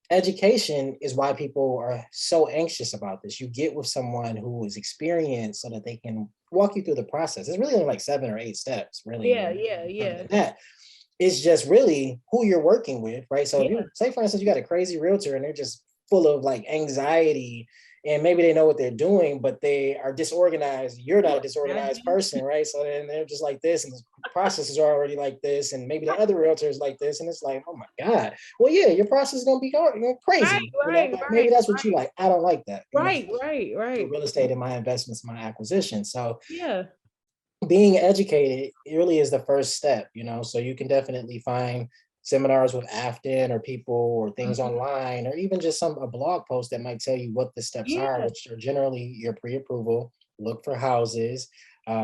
education is why people are so anxious about this. You get with someone who is experienced so that they can walk you through the process. It's really only like 7 or 8 steps, really. That it's just really who you're working with, right? So if you say, for instance, you got a crazy realtor and they're just full of like anxiety, and maybe they know what they're doing, but they are disorganized. You're not a disorganized person, right? So then they're just like this, and the processes are already like this, and maybe the other realtors like this, and it's like, oh my God. Well, yeah, your process is gonna be crazy. But maybe that's what you like. I don't like that. Right. Real estate and my investments, my acquisition. So being educated really is the first step, so you can definitely find seminars with Afton or people or things Mhm. online, or even just a blog post that might tell you what the steps are, Yeah. which are generally your pre-approval, look for houses,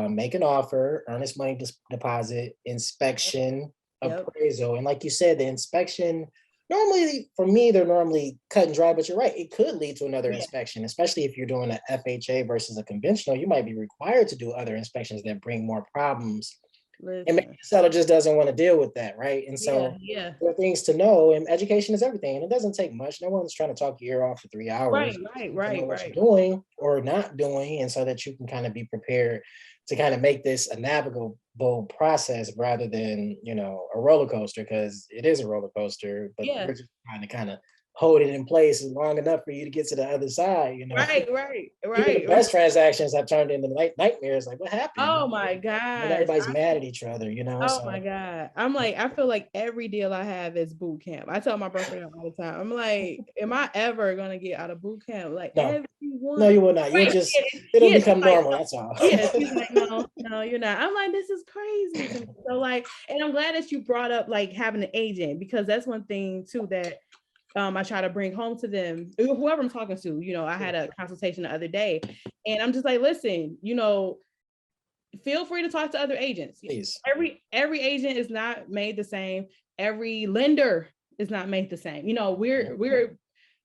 make an offer, earnest money deposit, inspection, Yep. appraisal. And like you said, the inspection, normally for me, they're normally cut and dry, but you're right, it could lead to another Yeah. inspection, especially if you're doing an FHA versus a conventional. You might be required to do other inspections that bring more problems, and maybe Listen. the seller just doesn't want to deal with that, right? And Yeah. so Yeah. there are things to know, and education is everything. And it doesn't take much. No one's trying to talk your ear off for 3 hours. Right. You just Right. need to know Right. what you're Right. doing or not doing, and so that you can kind of be prepared to kind of make this a navigable process rather than a roller coaster, because it is a roller coaster, but we're Yeah. just trying to kind of hold it in place long enough for you to get to the other side. Right. Right. Even the Right. best transactions have turned into nightmares. Like, what happened? Oh my Like gosh. everybody's mad at each other. Oh my So God. I'm like, I feel like every deal I have is boot camp. I tell my boyfriend all the time, I'm like, am I ever gonna get out of boot camp? Like no, no, everyone. you will not. You'll Right. just Yeah. it'll Yes. He's become like, normal. no. That's all. Yes. He's like, no, no, you're not. I'm like, this is crazy to me. So like, and I'm glad that you brought up like having an agent, because that's one thing too that I try to bring home to them, whoever I'm talking to. I had a consultation the other day, and I'm just like, listen, feel free to talk to other agents. Please. Every agent is not made the same. Every lender is not made the same. We're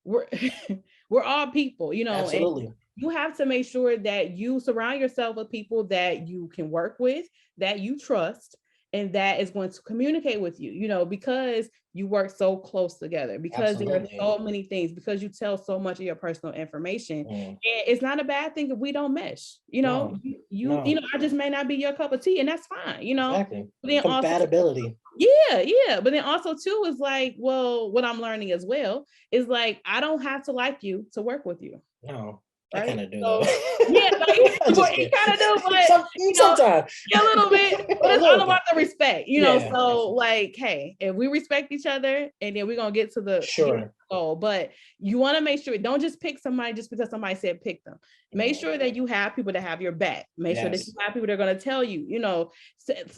we're all people, and Absolutely. you have to make sure that you surround yourself with people that you can work with, that you trust, and that is going to communicate with you, because you work so close together, because there are Absolutely. so many things, because you tell so much of your personal information. Mm. And it's not a bad thing if we don't mesh. No, no, I just may not be your cup of tea, and that's fine. exactly. But then also, Compatibility. yeah, yeah. But then also too is like, well, what I'm learning as well is like, I don't have to like you to work with you, No, I kind right? of do though. So yeah, like, I'm well, just you kidding. kind of do, but you know, Sometimes. yeah, a little bit, but A it's all little about bit. the respect, Yeah, So absolutely. like, hey, if we respect each other, and then we're gonna get to the Sure. goal. But you want to make sure, don't just pick somebody just because somebody said pick them. Make No. sure that you have people that have your back. Make sure that you Yes. have people that are gonna tell you,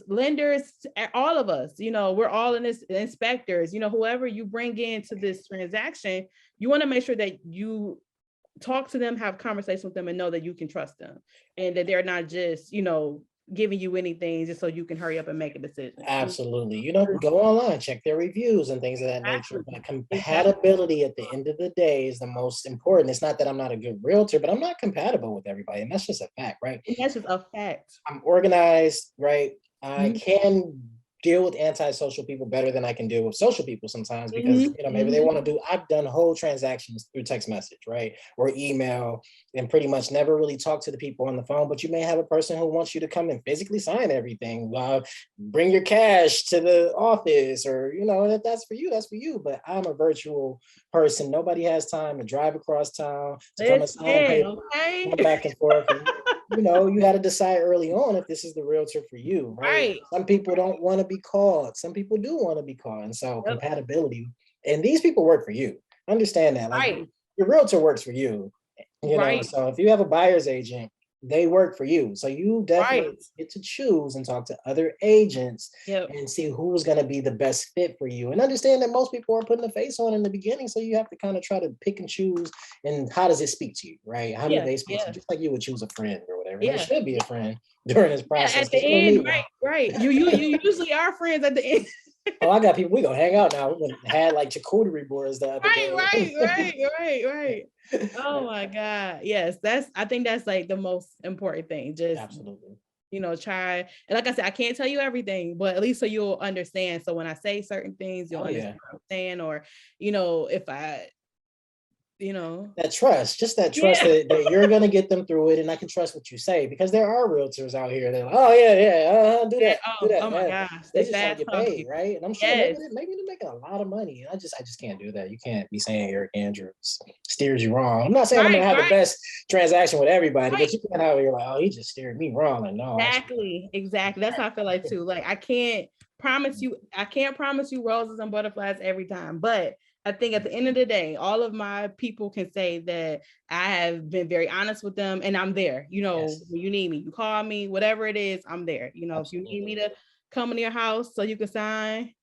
lenders, all of us, we're all in this, inspectors, whoever you bring into this transaction, you want to make sure that you talk to them, have conversations with them, and know that you can trust them, and that they're not just, giving you anything just so you can hurry up and make a decision. Absolutely. Go online, check their reviews and things of that nature. Exactly. But Exactly. compatibility at the end of the day is the most important. It's not that I'm not a good realtor, but I'm not compatible with everybody. And that's just a fact, right? And that's just a fact. I'm organized, right? I Mhm. can deal with antisocial people better than I can deal with social people sometimes, because Mhm. maybe they Mhm. want to do. I've done whole transactions through text message, right, or email, and pretty much never really talk to the people on the phone. But you may have a person who wants you to come and physically sign everything, bring your cash to the office, or if that's for you, that's for you. But I'm a virtual person. Nobody has time to drive across town to come and sign Listen, paper, okay. going back and forth. And you got to decide early on if this is the realtor for you, right? Right. Some people don't want to be called. Some people do want to be called. And so Yep. compatibility, and these people work for you. Understand that. Like Right. your realtor works for you, Right. so if you have a buyer's agent, they work for you. So you definitely Right. get to choose and talk to other agents Yep. and see who's going to be the best fit for you. And understand that most people are putting a face on in the beginning. So you have to kind of try to pick and choose. And how does it speak to you, right? How do Yeah. they speak to you? Yeah. Just like you would choose a friend or whatever. And it Yeah. should be a friend during this Yeah. process, At the because you're going to end, meet one. right. Right. You usually are friends at the end. Oh, I got people. We gonna hang out now. We had like charcuterie boards the other Right, day. right, right, right, right. Oh my God. Yes, I think that's like the most important thing. Just, Absolutely. try. And like I said, I can't tell you everything, but at least so you'll understand. So when I say certain things, you'll Oh yeah. understand what I'm saying. Or, if I, you know, That trust, just that trust yeah, that you're gonna get them through it, and I can trust what you say, because there are realtors out here. They're like, oh yeah, yeah, do yeah. that, do Oh, that. oh my gosh. They They just trying to fast get talk paid, you. right? And I'm sure Yes. maybe they're making a lot of money. I just can't do that. You can't be saying Eric Andrews steers you wrong. I'm not saying I'm Right, gonna have the right, best transaction with everybody, right. but you can't have you're like, oh, he just steered me wrong. Like, no, actually, Exactly. Exactly. That's how I feel like too. Like I can't promise you roses and butterflies every time, but I think at the end of the day, all of my people can say that I have been very honest with them and I'm there. Yes. When you need me, you call me, whatever it is, I'm there. If you need Absolutely. me to come into your house so you can sign,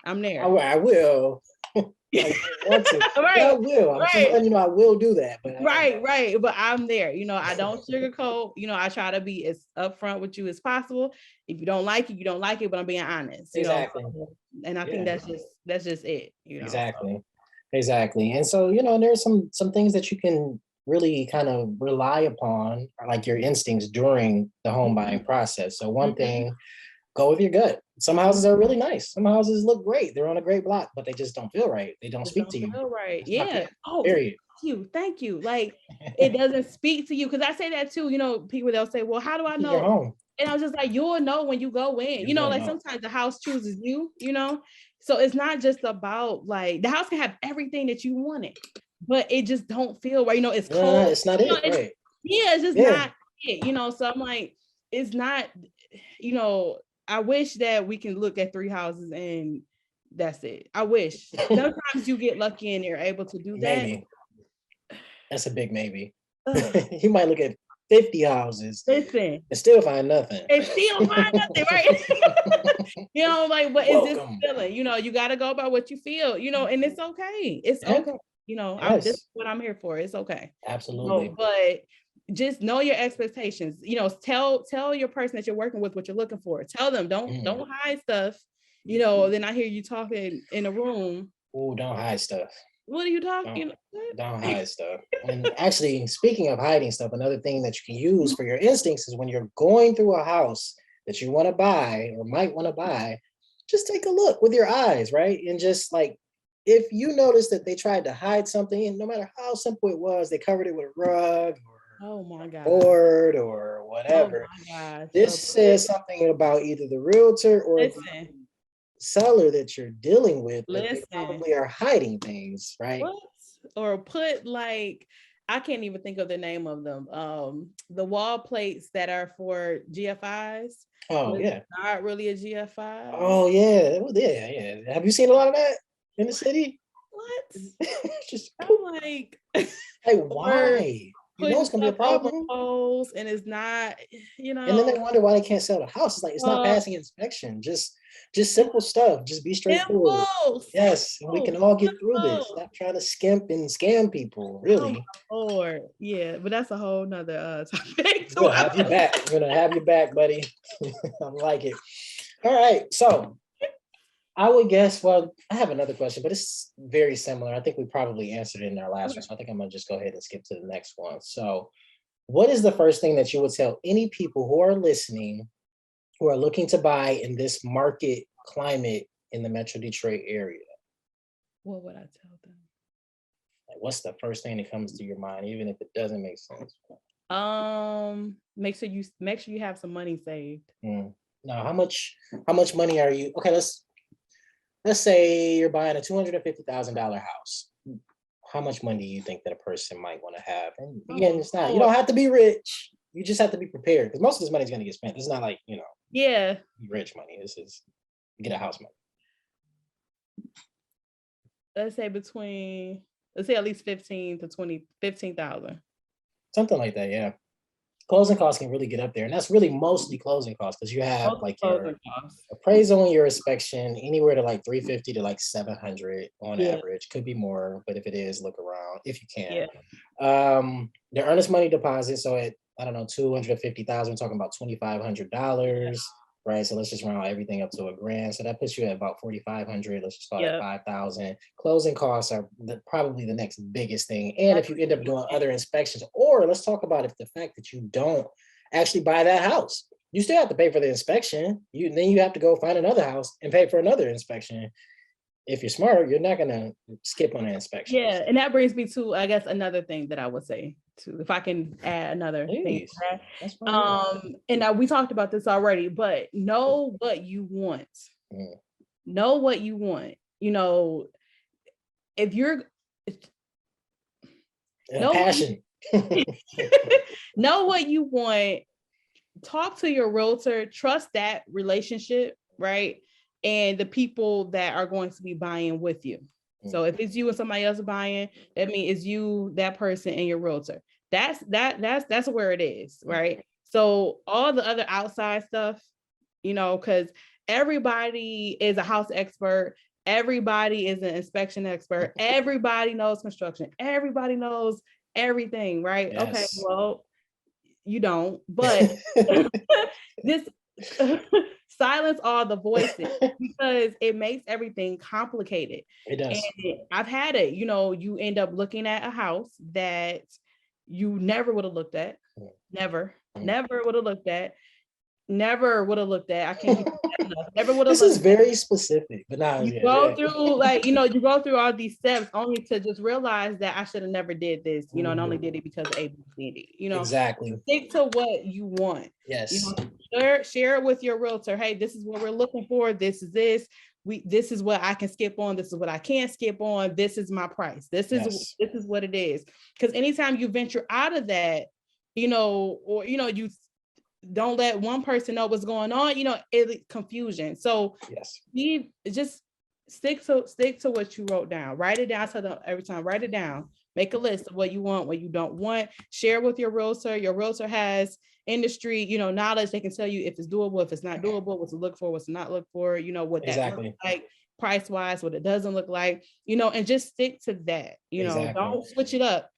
I'm there. I will. I want to, but I Right, will. I'm just right. letting you know I will do that. But Right. But I'm there. I don't sugarcoat. I try to be as upfront with you as possible. If you don't like it, you don't like it, but I'm being honest, exactly. and I think Yeah. that's just it, so. Exactly. Exactly. And so, there's some things that you can really kind of rely upon, like your instincts during the home buying Mhm, process. So one mhm, thing, go with your gut. Some houses are really nice. Some houses look great. They're on a great block, but they just don't feel right. They don't just speak don't to you. feel right. It's not for Yeah. you. Oh, Period. thank you. Like, it doesn't speak to you, because I say that too. People, they'll say, well, how do I This is your know? home. And I was just like, you'll know when you go in. You will Like know. sometimes the house chooses you. So it's not just about, like, the house can have everything that you wanted, but it just don't feel right. It's No, cold. it's not it. Right. Yeah, it's just Yeah. not it. So I'm like, it's not, I wish that we can look at three houses and that's it. I wish. Sometimes you get lucky and you're able to do that. Maybe. That's a big maybe. Ugh, You might look at 50 houses listen, and still find nothing. and still find nothing, right? Like, but it's just Welcome. feeling, you got to go by what you feel, and it's okay. It's Yeah. okay. This is Yes. what I'm here for. It's okay. Absolutely. But just know your expectations. Tell your person that you're working with what you're looking for. Tell them, don't Mm. don't hide stuff. Then I hear you talking in a room. Oh, don't hide stuff. What are you Don't talking? don't hide stuff. And actually, speaking of hiding stuff, another thing that you can use for your instincts is when you're going through a house that you want to buy or might want to buy, just take a look with your eyes, right? And just like if you notice that they tried to hide something, and no matter how simple it was, they covered it with a rug Oh my or God. board or Oh whatever. my gosh. This says something about either the realtor or the Listen, seller that you're dealing with, that they listen. probably are hiding things, right? What? Or put, like, I can't even think of the name of them. The wall plates that are for GFIs, Oh but it's yeah. not really a GFI. Oh yeah. Oh, yeah, yeah. Have you seen a lot of that in the city? What? Just I'm like, like or why? You know putting it's gonna be a stuff over problem. poles and it's not, And then they wonder why they can't sell the house. It's like it's not uh, passing inspection. Just simple stuff. Just be straightforward. simple, Yes, and we can all get through this. simple. Stop trying to skimp and scam people. Oh Really. my Lord. Yeah, but that's a whole nother topic. We're gonna have you back. We're gonna have you back, buddy. I like it. All right. So I would guess, well, I have another question, but it's very similar. I think we probably answered it in our last one. So I think I'm gonna just go ahead and skip to the next one. So, what is the first thing that you would tell any people who are listening who are looking to buy in this market climate in the Metro Detroit area? What would I tell them? Like, what's the first thing that comes to your mind, even if it doesn't make sense? Make sure you have some money saved. Now, how much money are you? Okay, let's say you're buying a $250,000 house. How much money do you think that a person might want to have? And again, it's not, you don't have to be rich. You just have to be prepared because most of this money is going to get spent. It's not like, Yeah. rich money. This is get a house money. Let's say at least 15,000. Something like that, yeah. Closing costs can really get up there. And that's really mostly closing costs because you have like your appraisal and your inspection anywhere to like 350 to like 700 on average. Could be more, but if it is, look around if you can. The earnest money deposit. So at, I don't know, 250,000, talking about $2,500, right? So let's just round everything up to $1,000. So that puts you at about 4,500. Let's just call it 5,000. Closing costs are probably the next biggest thing. And if you end up doing other inspections, or let's talk about if the fact that you don't actually buy that house, you still have to pay for the inspection. Then you have to go find another house and pay for another inspection. If you're smart, you're not gonna skip on an inspection. Yeah, and that brings me to, I guess, another thing that I would say too, if I can add another thing. That's fine. And we talked about this already, but know what you want. Know what you want. If you're passion. Know what you want. Talk to your realtor. Trust that relationship, right? And the people that are going to be buying with you. So if it's you and somebody else buying, that means it's you, that person, and your realtor. That's where it is, right? So all the other outside stuff, because everybody is a house expert, everybody is an inspection expert, everybody knows construction, everybody knows everything, right? Yes. Okay, well, you don't, but this silence all the voices because it makes everything complicated. It does. And I've had it, you end up looking at a house that you never would have looked at. Never would have looked at. Never would have looked at. I can't keep that enough. Never would have. This is very specific, but now you go through you go through all these steps only to just realize that I should have never did this, and only did it because of A, B, C, D. Exactly. Stick to what you want. Yes. Share it with your realtor. Hey, this is what we're looking for. This is this. This is what I can skip on. This is what I can't skip on. This is my price. This is what it is. Because anytime you venture out of that, or you don't let one person know what's going on, it's confusion. So you just stick to what you wrote down. Write it down. Every time, write it down. Make a list of what you want, what you don't want. Share with your realtor. Your realtor has industry, knowledge. They can tell you if it's doable, if it's not doable, what to look for, what to not look for, what that looks like price wise, what it doesn't look like, and just stick to that. Don't switch it up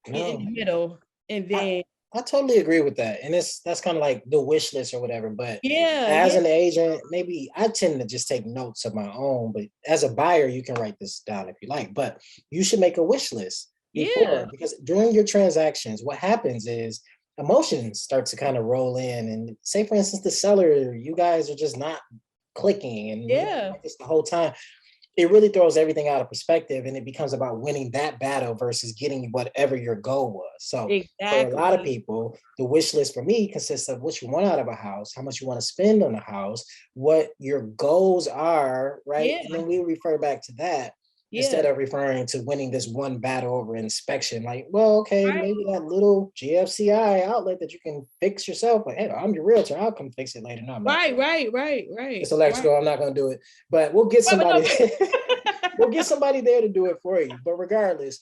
in the middle and then. I totally agree with that. And that's kind of like the wish list or whatever. But as an agent, maybe I tend to just take notes of my own. But as a buyer, you can write this down if you like. But you should make a wish list before, because during your transactions, what happens is emotions start to kind of roll in. And say, for instance, the seller, you guys are just not clicking and this the whole time. It really throws everything out of perspective, and it becomes about winning that battle versus getting whatever your goal was. So for a lot of people, the wish list for me consists of what you want out of a house, how much you want to spend on a house, what your goals are, right? And then we refer back to that instead of referring to winning this one battle over inspection. Like, well, okay, maybe that little GFCI outlet that you can fix yourself, but hey, I'm your realtor, I'll come fix it later. No, I'm not. Right. It's electrical, I'm not going to do it, but we'll get somebody. We'll get somebody there to do it for you. But regardless,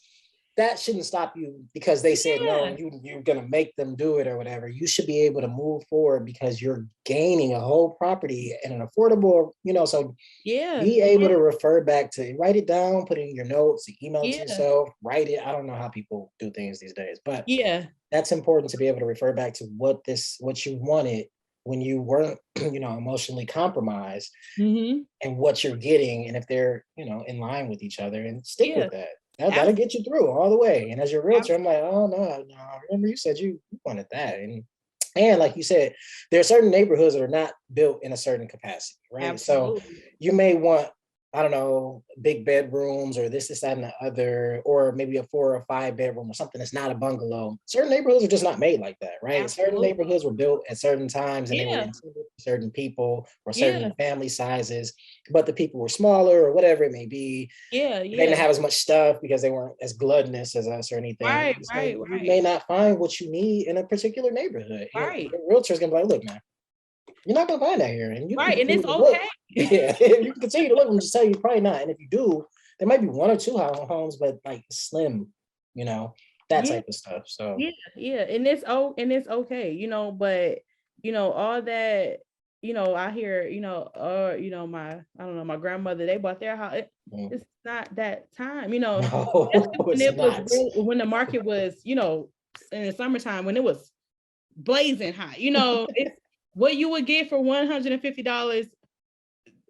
that shouldn't stop you because they said no, you're going to make them do it or whatever. You should be able to move forward because you're gaining a whole property at an affordable, so be able to refer back to it, write it down, put it in your notes, email it to yourself, write it. I don't know how people do things these days, but that's important to be able to refer back to what you wanted when you weren't, emotionally compromised, and what you're getting, and if they're, in line with each other, and stick with that. That'll get you through all the way. And as your realtor, I'm like, oh no, remember you said you wanted that. And like you said, there are certain neighborhoods that are not built in a certain capacity, right? Absolutely. So you may want, I don't know, big bedrooms or this, that, and the other, or maybe a 4 or 5 bedroom or something that's not a bungalow. Certain neighborhoods are just not made like that, right? Absolutely. Certain neighborhoods were built at certain times and they were intended for certain people or certain family sizes, but the people were smaller or whatever it may be. They didn't have as much stuff because they weren't as gluttonous as us or anything. Right. You may not find what you need in a particular neighborhood. Your realtor's gonna be like, look, man, you're not gonna find that here, and and it's okay. You can continue to look and just tell you probably not. And if you do, there might be 1 or 2 homes, but like slim, that type of stuff. So and it's okay, but all that, I hear, my grandmother, they bought their house. It's not that time, No, when the market was, in the summertime when it was blazing hot, it's what you would get for $150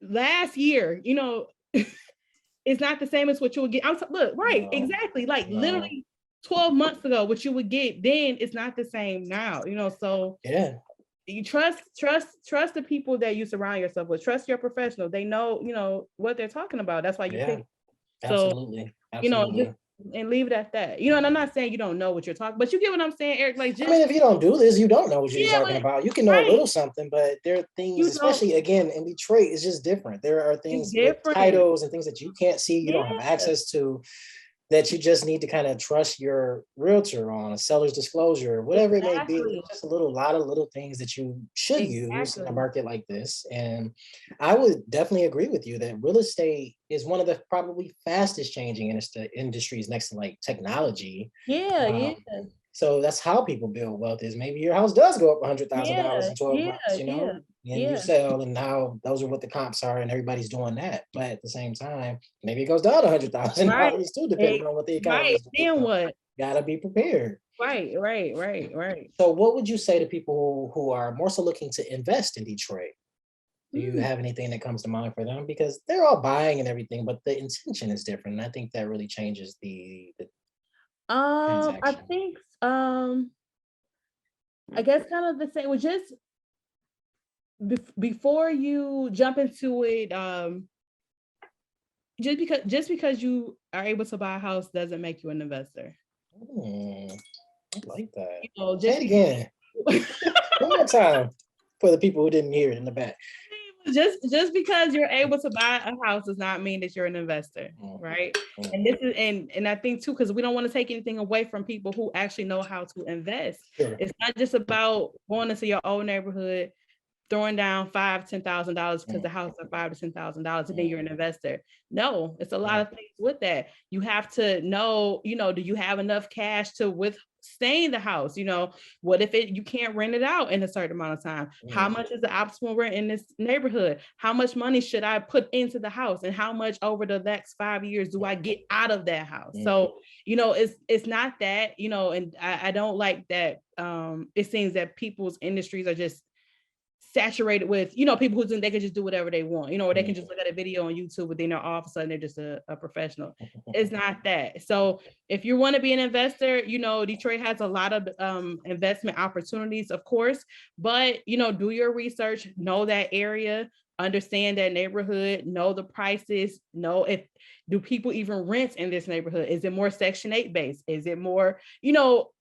last year, it's not the same as what you would get. Exactly. Like literally 12 months ago, what you would get then is not the same now, so you trust the people that you surround yourself with, trust your professional. They know, what they're talking about. That's why you pick. Absolutely. And leave it at that. And I'm not saying you don't know what you're talking, but you get what I'm saying, Eric. Like, if you don't do this, you don't know what you're talking about. You can know a little something, but there are things, especially again in Detroit, it's just different. There are things with titles and things that you can't see, you don't have access to. that you just need to kind of trust your realtor on a seller's disclosure, whatever it may be. Exactly. There's just a lot of little things that you should use in a Exactly. market like this. And I would definitely agree with you that real estate is one of the probably fastest changing industries next to like technology. Yeah, yeah, Um, so that's how people build wealth is maybe your house does go up $100,000 yeah, in 12 yeah, months, yeah, and you yeah. sell, and now those are what the comps are, and everybody's doing that. But at the same time, maybe it goes down Right. $100,000 too, depending on what the economy Right. is doing. Then So what? gotta be prepared. Right. So what would you say to people who are more so looking to invest in Detroit? Do you Hmm. have anything that comes to mind for them? Because they're all buying and everything, but the intention is different. And I think that really changes the I transaction. think I guess kind of the same. Well, just before you jump into it, just because you are able to buy a house doesn't make you an investor. Hmm, I like that. You know, Say just it because again. One more time for the people who didn't hear it in the back. just because you're able to buy a house does not mean that you're an investor, Mm, right? mm, And this is and I think too, because we don't want to take anything away from people who actually know how to invest. sure. It's not just about going into your old neighborhood, throwing down $5,000-$10,000 because Mm, the house are $5,000-$10,000, and then mm, you're an investor. No, it's a lot mm, of things with that. You have to know, do you have enough cash to withstand the house? What if you can't rent it out in a certain amount of time? How mm, much is the optimal rent in this neighborhood? How much money should I put into the house? And how much over the next 5 years do I get out of that house? mm, So, it's not that, and I don't like that. It seems that people's industries are just saturated with, people who think they can just do whatever they want, or they can mm, just look at a video on YouTube, but then they're all of a sudden they're just a professional. It's not that. So if you want to be an investor, Detroit has a lot of investment opportunities, of course, but do your research, know that area, understand that neighborhood, know the prices, know if do people even rent in this neighborhood? Is it more Section 8 based? Is it more,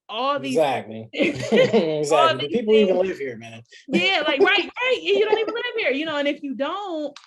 all these exactly. all Exactly. Do these people even things. live here, man? Yeah, like right. You don't even live here, and if you don't,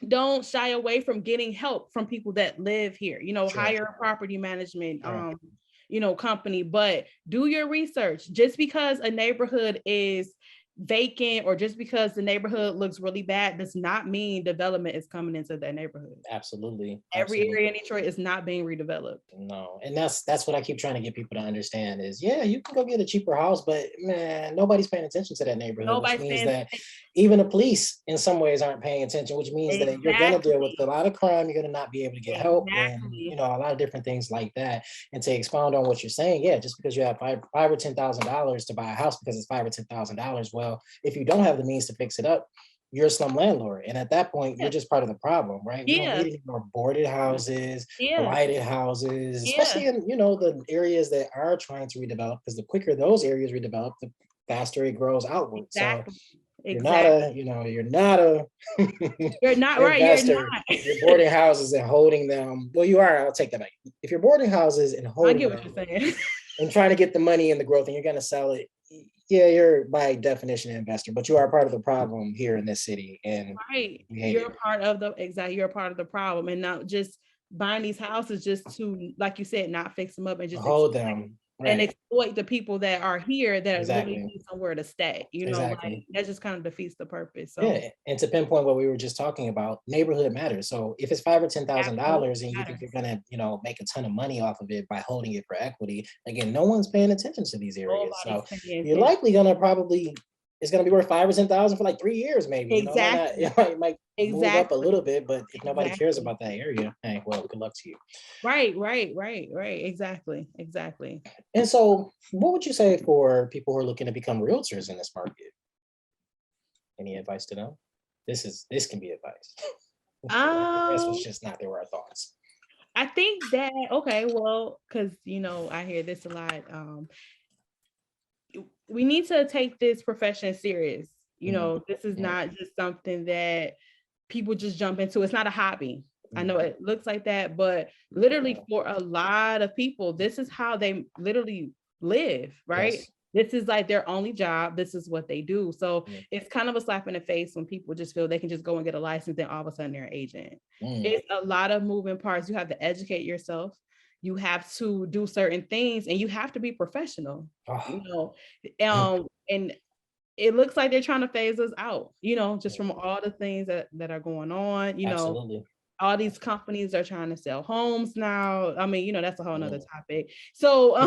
don't shy away from getting help from people that live here. Sure. Hire a property management Sure. company, but do your research. Just because a neighborhood is vacant or just because the neighborhood looks really bad does not mean development is coming into that neighborhood. Absolutely. Every Absolutely. area in Detroit is not being redeveloped. No, and that's what I keep trying to get people to understand is, yeah, you can go get a cheaper house, but man, nobody's paying attention to that neighborhood, which Nobody's means saying that even the police in some ways aren't paying attention, which means that you're gonna deal with exactly, a lot of crime, you're gonna not be able to get help, and exactly. a lot of different things like that. And to expound on what you're saying, yeah, just because you have five or $10,000 to buy a house because it's $5 or $10,000, well, if you don't have the means to fix it up, you're a slum landlord. And at that point, you're Yeah, just part of the problem, right? We don't yeah, need any more boarded houses, yeah, blighted houses, yeah. especially in the areas that are trying to redevelop, because the quicker those areas redevelop, the faster it grows outward. So Exactly. you're not a, Exactly. you're not a You're not right. You're investor not. if you're boarding houses and holding them. Well, you are. I'll take that back. If you're boarding houses and I holding get what them you're saying. and trying to get the money and the growth, and you're going to sell it, yeah, you're by definition an investor, but you are part of the problem here in this city, and Right. we hate You're it. a part of you're a part of the problem, and not just buying these houses just to, like you said, not fix them up and just Hold them. and Right. exploit the people that are here that literally Exactly. need somewhere to stay. Like Exactly. that just kind of defeats the purpose. So Yeah, and to pinpoint what we were just talking about, neighborhood matters. So if it's five or ten thousand absolutely dollars, and you think you're matters. gonna, make a ton of money off of it by holding it for equity, again, no one's paying attention to these areas. Nobody's So paying you're attention. likely gonna probably it's gonna be worth 5 or 10,000 for like 3 years, maybe. It might not, Exactly. it might move up a Exactly. little bit, but if nobody cares Exactly. about that area, hey, well, good luck to you. Right. Exactly. And so, what would you say for people who are looking to become realtors in this market? Any advice to them? This can be advice. The rest was Um, just not there were our thoughts. I think that okay, well, because I hear this a lot. We need to take this profession serious. Mhm, This is mhm, not just something that people just jump into. It's not a hobby. I know mhm. it looks like that, but literally for a lot of people, this is how they literally live, right? Yes. This is like their only job. This is what they do. So it's kind of a slap in the face when people just feel they can just go and get a license, then all of a sudden they're an agent. It's a lot of moving parts. You have to educate yourself. You have to do certain things, and you have to be professional. And it looks like they're trying to phase us out, just from all the things that are going on, Absolutely. All these companies are trying to sell homes now. I mean, that's a whole nother topic. So, a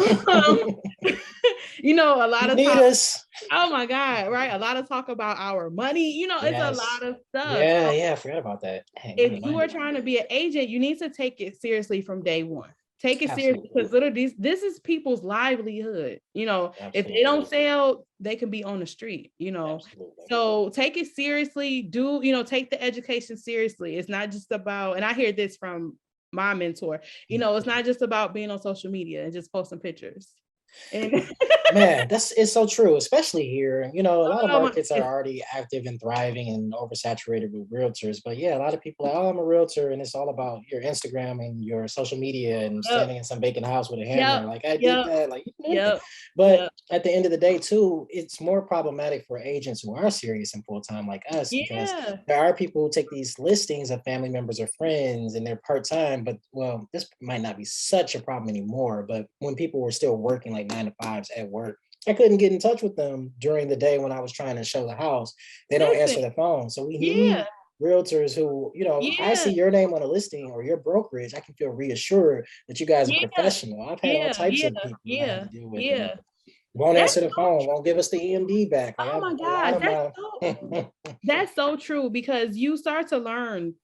lot of talk, oh my God, right? A lot of talk about our money, it's a lot of stuff. Yeah, I forgot about that. If you are trying to be an agent, you need to take it seriously from day one. Take it seriously, because literally this is people's livelihood. If they don't sell, they can be on the street, So take it seriously. Take the education seriously. It's not just about, and I hear this from my mentor, it's not just about being on social media and just posting pictures. And man, it's so true, especially here. A lot of markets are already active and thriving and oversaturated with realtors. But yeah, a lot of people are, I'm a realtor, and it's all about your Instagram and your social media and standing in some vacant house with a hammer. Like I did that. Like, but at the end of the day, too, it's more problematic for agents who are serious and full time like us, because there are people who take these listings of family members or friends and they're part time. But well, this might not be such a problem anymore. But when people were still working like 9 to 5s at work, I couldn't get in touch with them during the day when I was trying to show the house. They don't answer the phone. So we need realtors who, I see your name on a listing or your brokerage, I can feel reassured that you guys are professional. I've had all types of people I had to deal with. Won't answer the phone, won't give us the EMD back. Like, oh my God, that's so true, because you start to learn,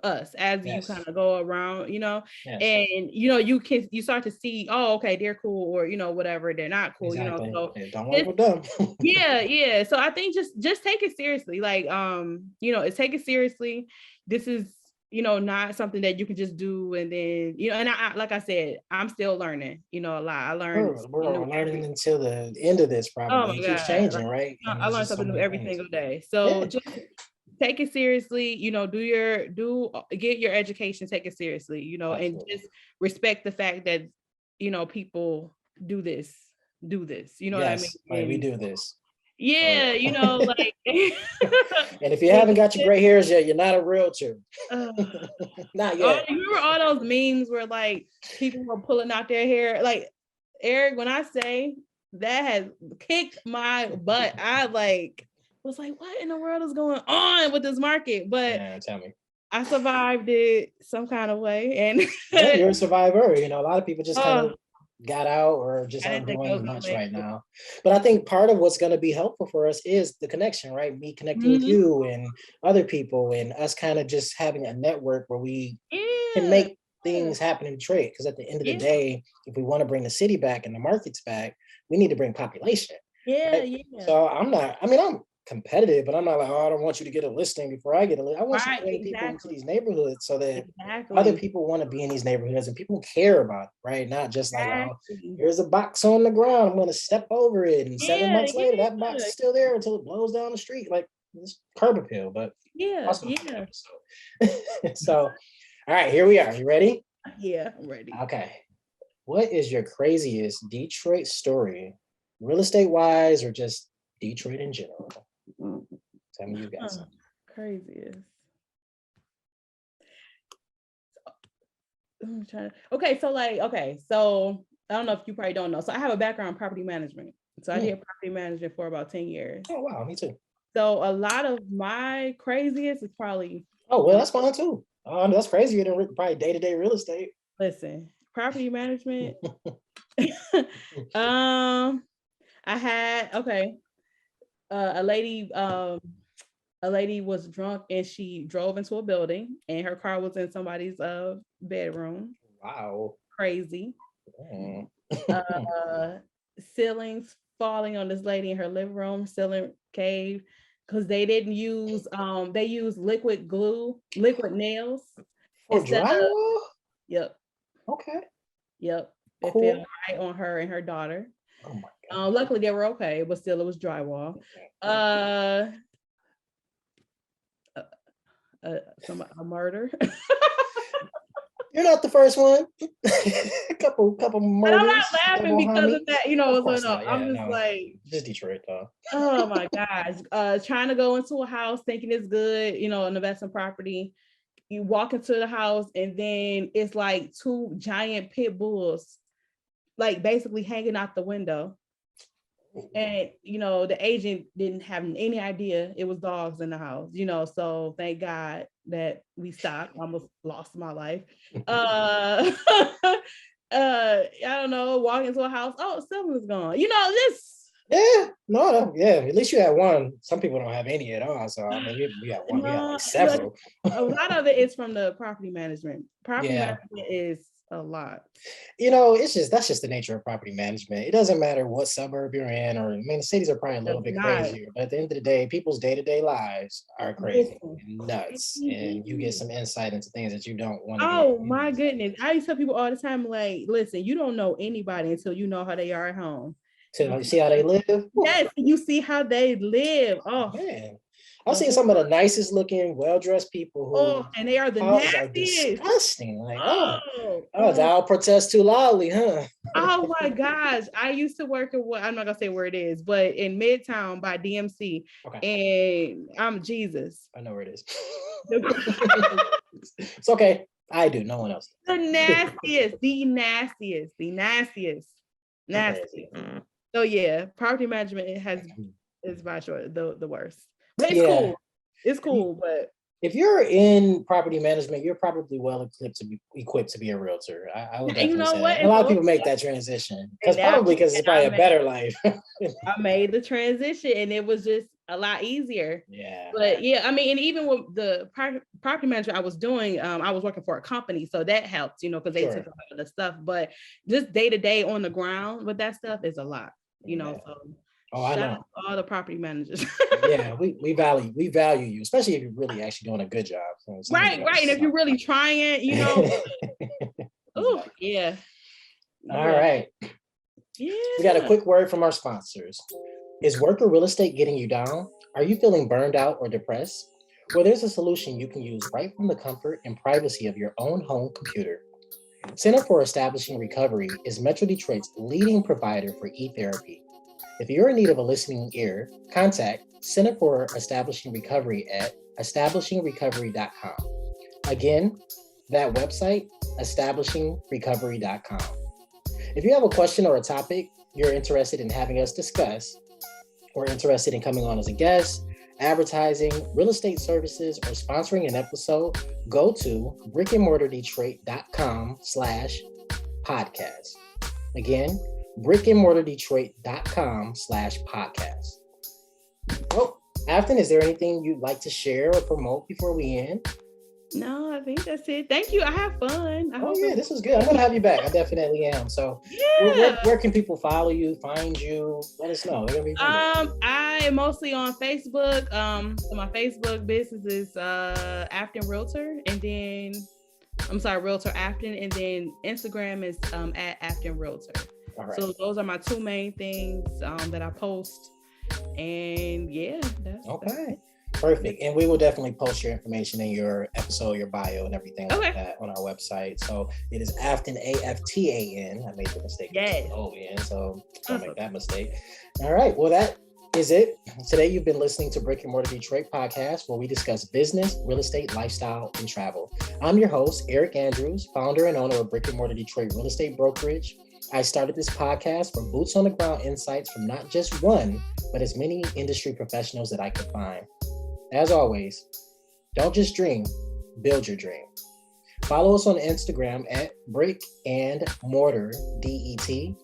us as you kind of go around, and you start to see, oh, okay, they're cool, or whatever, they're not cool, so don't work with them. yeah. So I think just take it seriously, like take it seriously. This is not something that you can just do and then and I like I said, I'm still learning a lot. I learned we're learning until the end of this, probably. It keeps changing, right? I learn something new every single day, so just take it seriously, get your education, take it seriously, and just respect the fact that, people do this, what I mean? Like we do this. Yeah, like. And if you haven't got your gray hairs yet, you're not a realtor. Not yet. You remember all those memes where like people were pulling out their hair? Like, Eric, when I say that has kicked my butt, I was like, what in the world is going on with this market? But tell me. I survived it some kind of way. And you're a survivor. A lot of people just kind of got out or just aren't doing much right now. But I think part of what's going to be helpful for us is the connection, right? Me connecting with you and other people, and us kind of just having a network where we can make things happen in Detroit. Because at the end of the day, if we want to bring the city back and the markets back, we need to bring population. So I'm competitive, but I'm not like, oh, I don't want you to get a listing before I get a listing. I want you to bring people into these neighborhoods so that other people want to be in these neighborhoods and people care about it, right? Not just like, oh, here's a box on the ground, I'm going to step over it, and 7 months later, that box is still there until it blows down the street. Like, it's curb appeal, but So, all right, here we are. You ready? Yeah, I'm ready. Okay. What is your craziest Detroit story, real estate wise, or just Detroit in general? Tell me you got something. Craziest. I'm trying to, so I don't know if you probably don't know. So I have a background in property management. So I did property management for about 10 years. Oh, wow, me too. So a lot of my craziest is probably... Oh, well, that's fine too. That's crazier than probably day-to-day real estate. Listen, property management. I had, a lady was drunk and she drove into a building and her car was in somebody's bedroom. Wow. Crazy. Ceilings falling on this lady in her living room, ceiling cave, because they didn't use they used liquid nails for drywall. Yep. Okay. Yep. It fell right on her and her daughter. Oh my God. Luckily they were okay, but still it was drywall. A murder. You're not the first one. couple But I'm murders. not laughing double because homie. of that, you know. Of course So no, not. I'm Yeah, just no. like, Just Detroit though. oh my gosh, trying to go into a house thinking it's good, you know, an investment property. You walk into the house and then it's like two giant pit bulls, like basically hanging out the window. And you know, the agent didn't have any idea it was dogs in the house, you know. So thank God that we stopped. I almost lost my life. I don't know, walk into a house, oh, someone's gone, you know, this. Yeah, no, yeah. At least you had one. Some people don't have any at all. So I mean, we had one. We had No, like several. a lot of it is from the property management. Property Yeah. management is a lot. You know, that's just the nature of property management. It doesn't matter what suburb you're in, or I mean, the cities are probably a little bit crazier, but at the end of the day, people's day-to-day lives are crazy and nuts, and you get some insight into things that you don't want to. Oh my goodness! I used to tell people all the time, like, listen, you don't know anybody until you know how they are at home. To see how they live. Yes, you see how they live. Oh man, I've seen some of the nicest looking, well-dressed people who and they are the nastiest. Are disgusting. Like, I'll protest too loudly, huh? Oh my gosh. I used to work at I'm not gonna say where it is, but in Midtown by DMC. Okay. And I'm Jesus. I know where it is. It's okay. I do. No one else. The nastiest. So yeah, property management is by sure the worst. But it's cool. It's cool, but if you're in property management, you're probably well equipped to be a realtor. I would definitely say that. A lot of people make that transition because it's probably a better life. I made the transition and it was just a lot easier. Yeah. But yeah, I mean, and even with the property management I was doing, I was working for a company, so that helped, you know, because they took a lot of the stuff. But just day to day on the ground with that stuff is a lot, you know. So I know all the property managers. Yeah, we value you, especially if you're really actually doing a good job. So right. And if you're really trying it, you know. Oh yeah. All right. Yeah. We got a quick word from our sponsors. Is work or real estate getting you down? Are you feeling burned out or depressed? Well, there's a solution you can use right from the comfort and privacy of your own home computer. Center for Establishing Recovery is Metro Detroit's leading provider for e-therapy. If you're in need of a listening ear, contact Center for Establishing Recovery at establishingrecovery.com. Again, that website, establishingrecovery.com. If you have a question or a topic you're interested in having us discuss, or interested in coming on as a guest, advertising, real estate services, or sponsoring an episode, go to brickandmortardetroit.com/podcast. Again, brickandmortardetroit.com/podcast. Well, Aftan, is there anything you'd like to share or promote before we end? No, I think that's it. Thank you. I have fun. This was good. I'm gonna have you back. I definitely am. So, where can people follow you, find you? Let us know. I am mostly on Facebook. So my Facebook business is Aftan Realtor, and then Realtor Aftan, and then Instagram is at Aftan Realtor. All right. So those are my two main things that I post, and that's okay. Perfect. And we will definitely post your information in your episode, your bio, and everything like that on our website. So it is Aftan, Aftan. I made the mistake. Yes. So don't make that mistake. All right. Well, that is it. Today, you've been listening to Brick and Mortar Detroit podcast, where we discuss business, real estate, lifestyle, and travel. I'm your host, Eric Andrews, founder and owner of Brick and Mortar Detroit Real Estate Brokerage. I started this podcast for boots on the ground insights from not just one, but as many industry professionals that I could find. As always, don't just dream, build your dream. Follow us on Instagram at Brick and Mortar DET.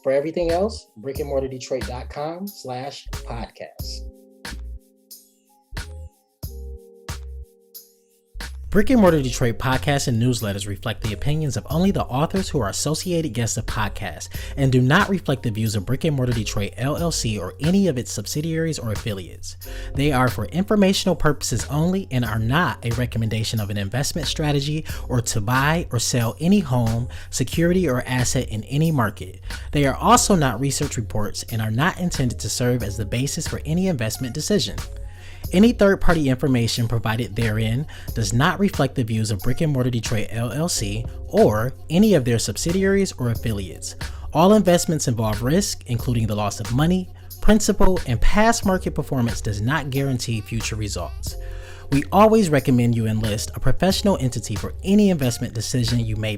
For everything else, brickandmortardetroit.com/podcast. Brick and Mortar Detroit podcasts and newsletters reflect the opinions of only the authors who are associated guests of podcasts and do not reflect the views of Brick and Mortar Detroit LLC or any of its subsidiaries or affiliates. They are for informational purposes only and are not a recommendation of an investment strategy or to buy or sell any home, security, or asset in any market. They are also not research reports and are not intended to serve as the basis for any investment decision. Any third-party information provided therein does not reflect the views of Brick and Mortar Detroit LLC or any of their subsidiaries or affiliates. All investments involve risk, including the loss of money, principal, and past market performance does not guarantee future results. We always recommend you enlist a professional entity for any investment decision you may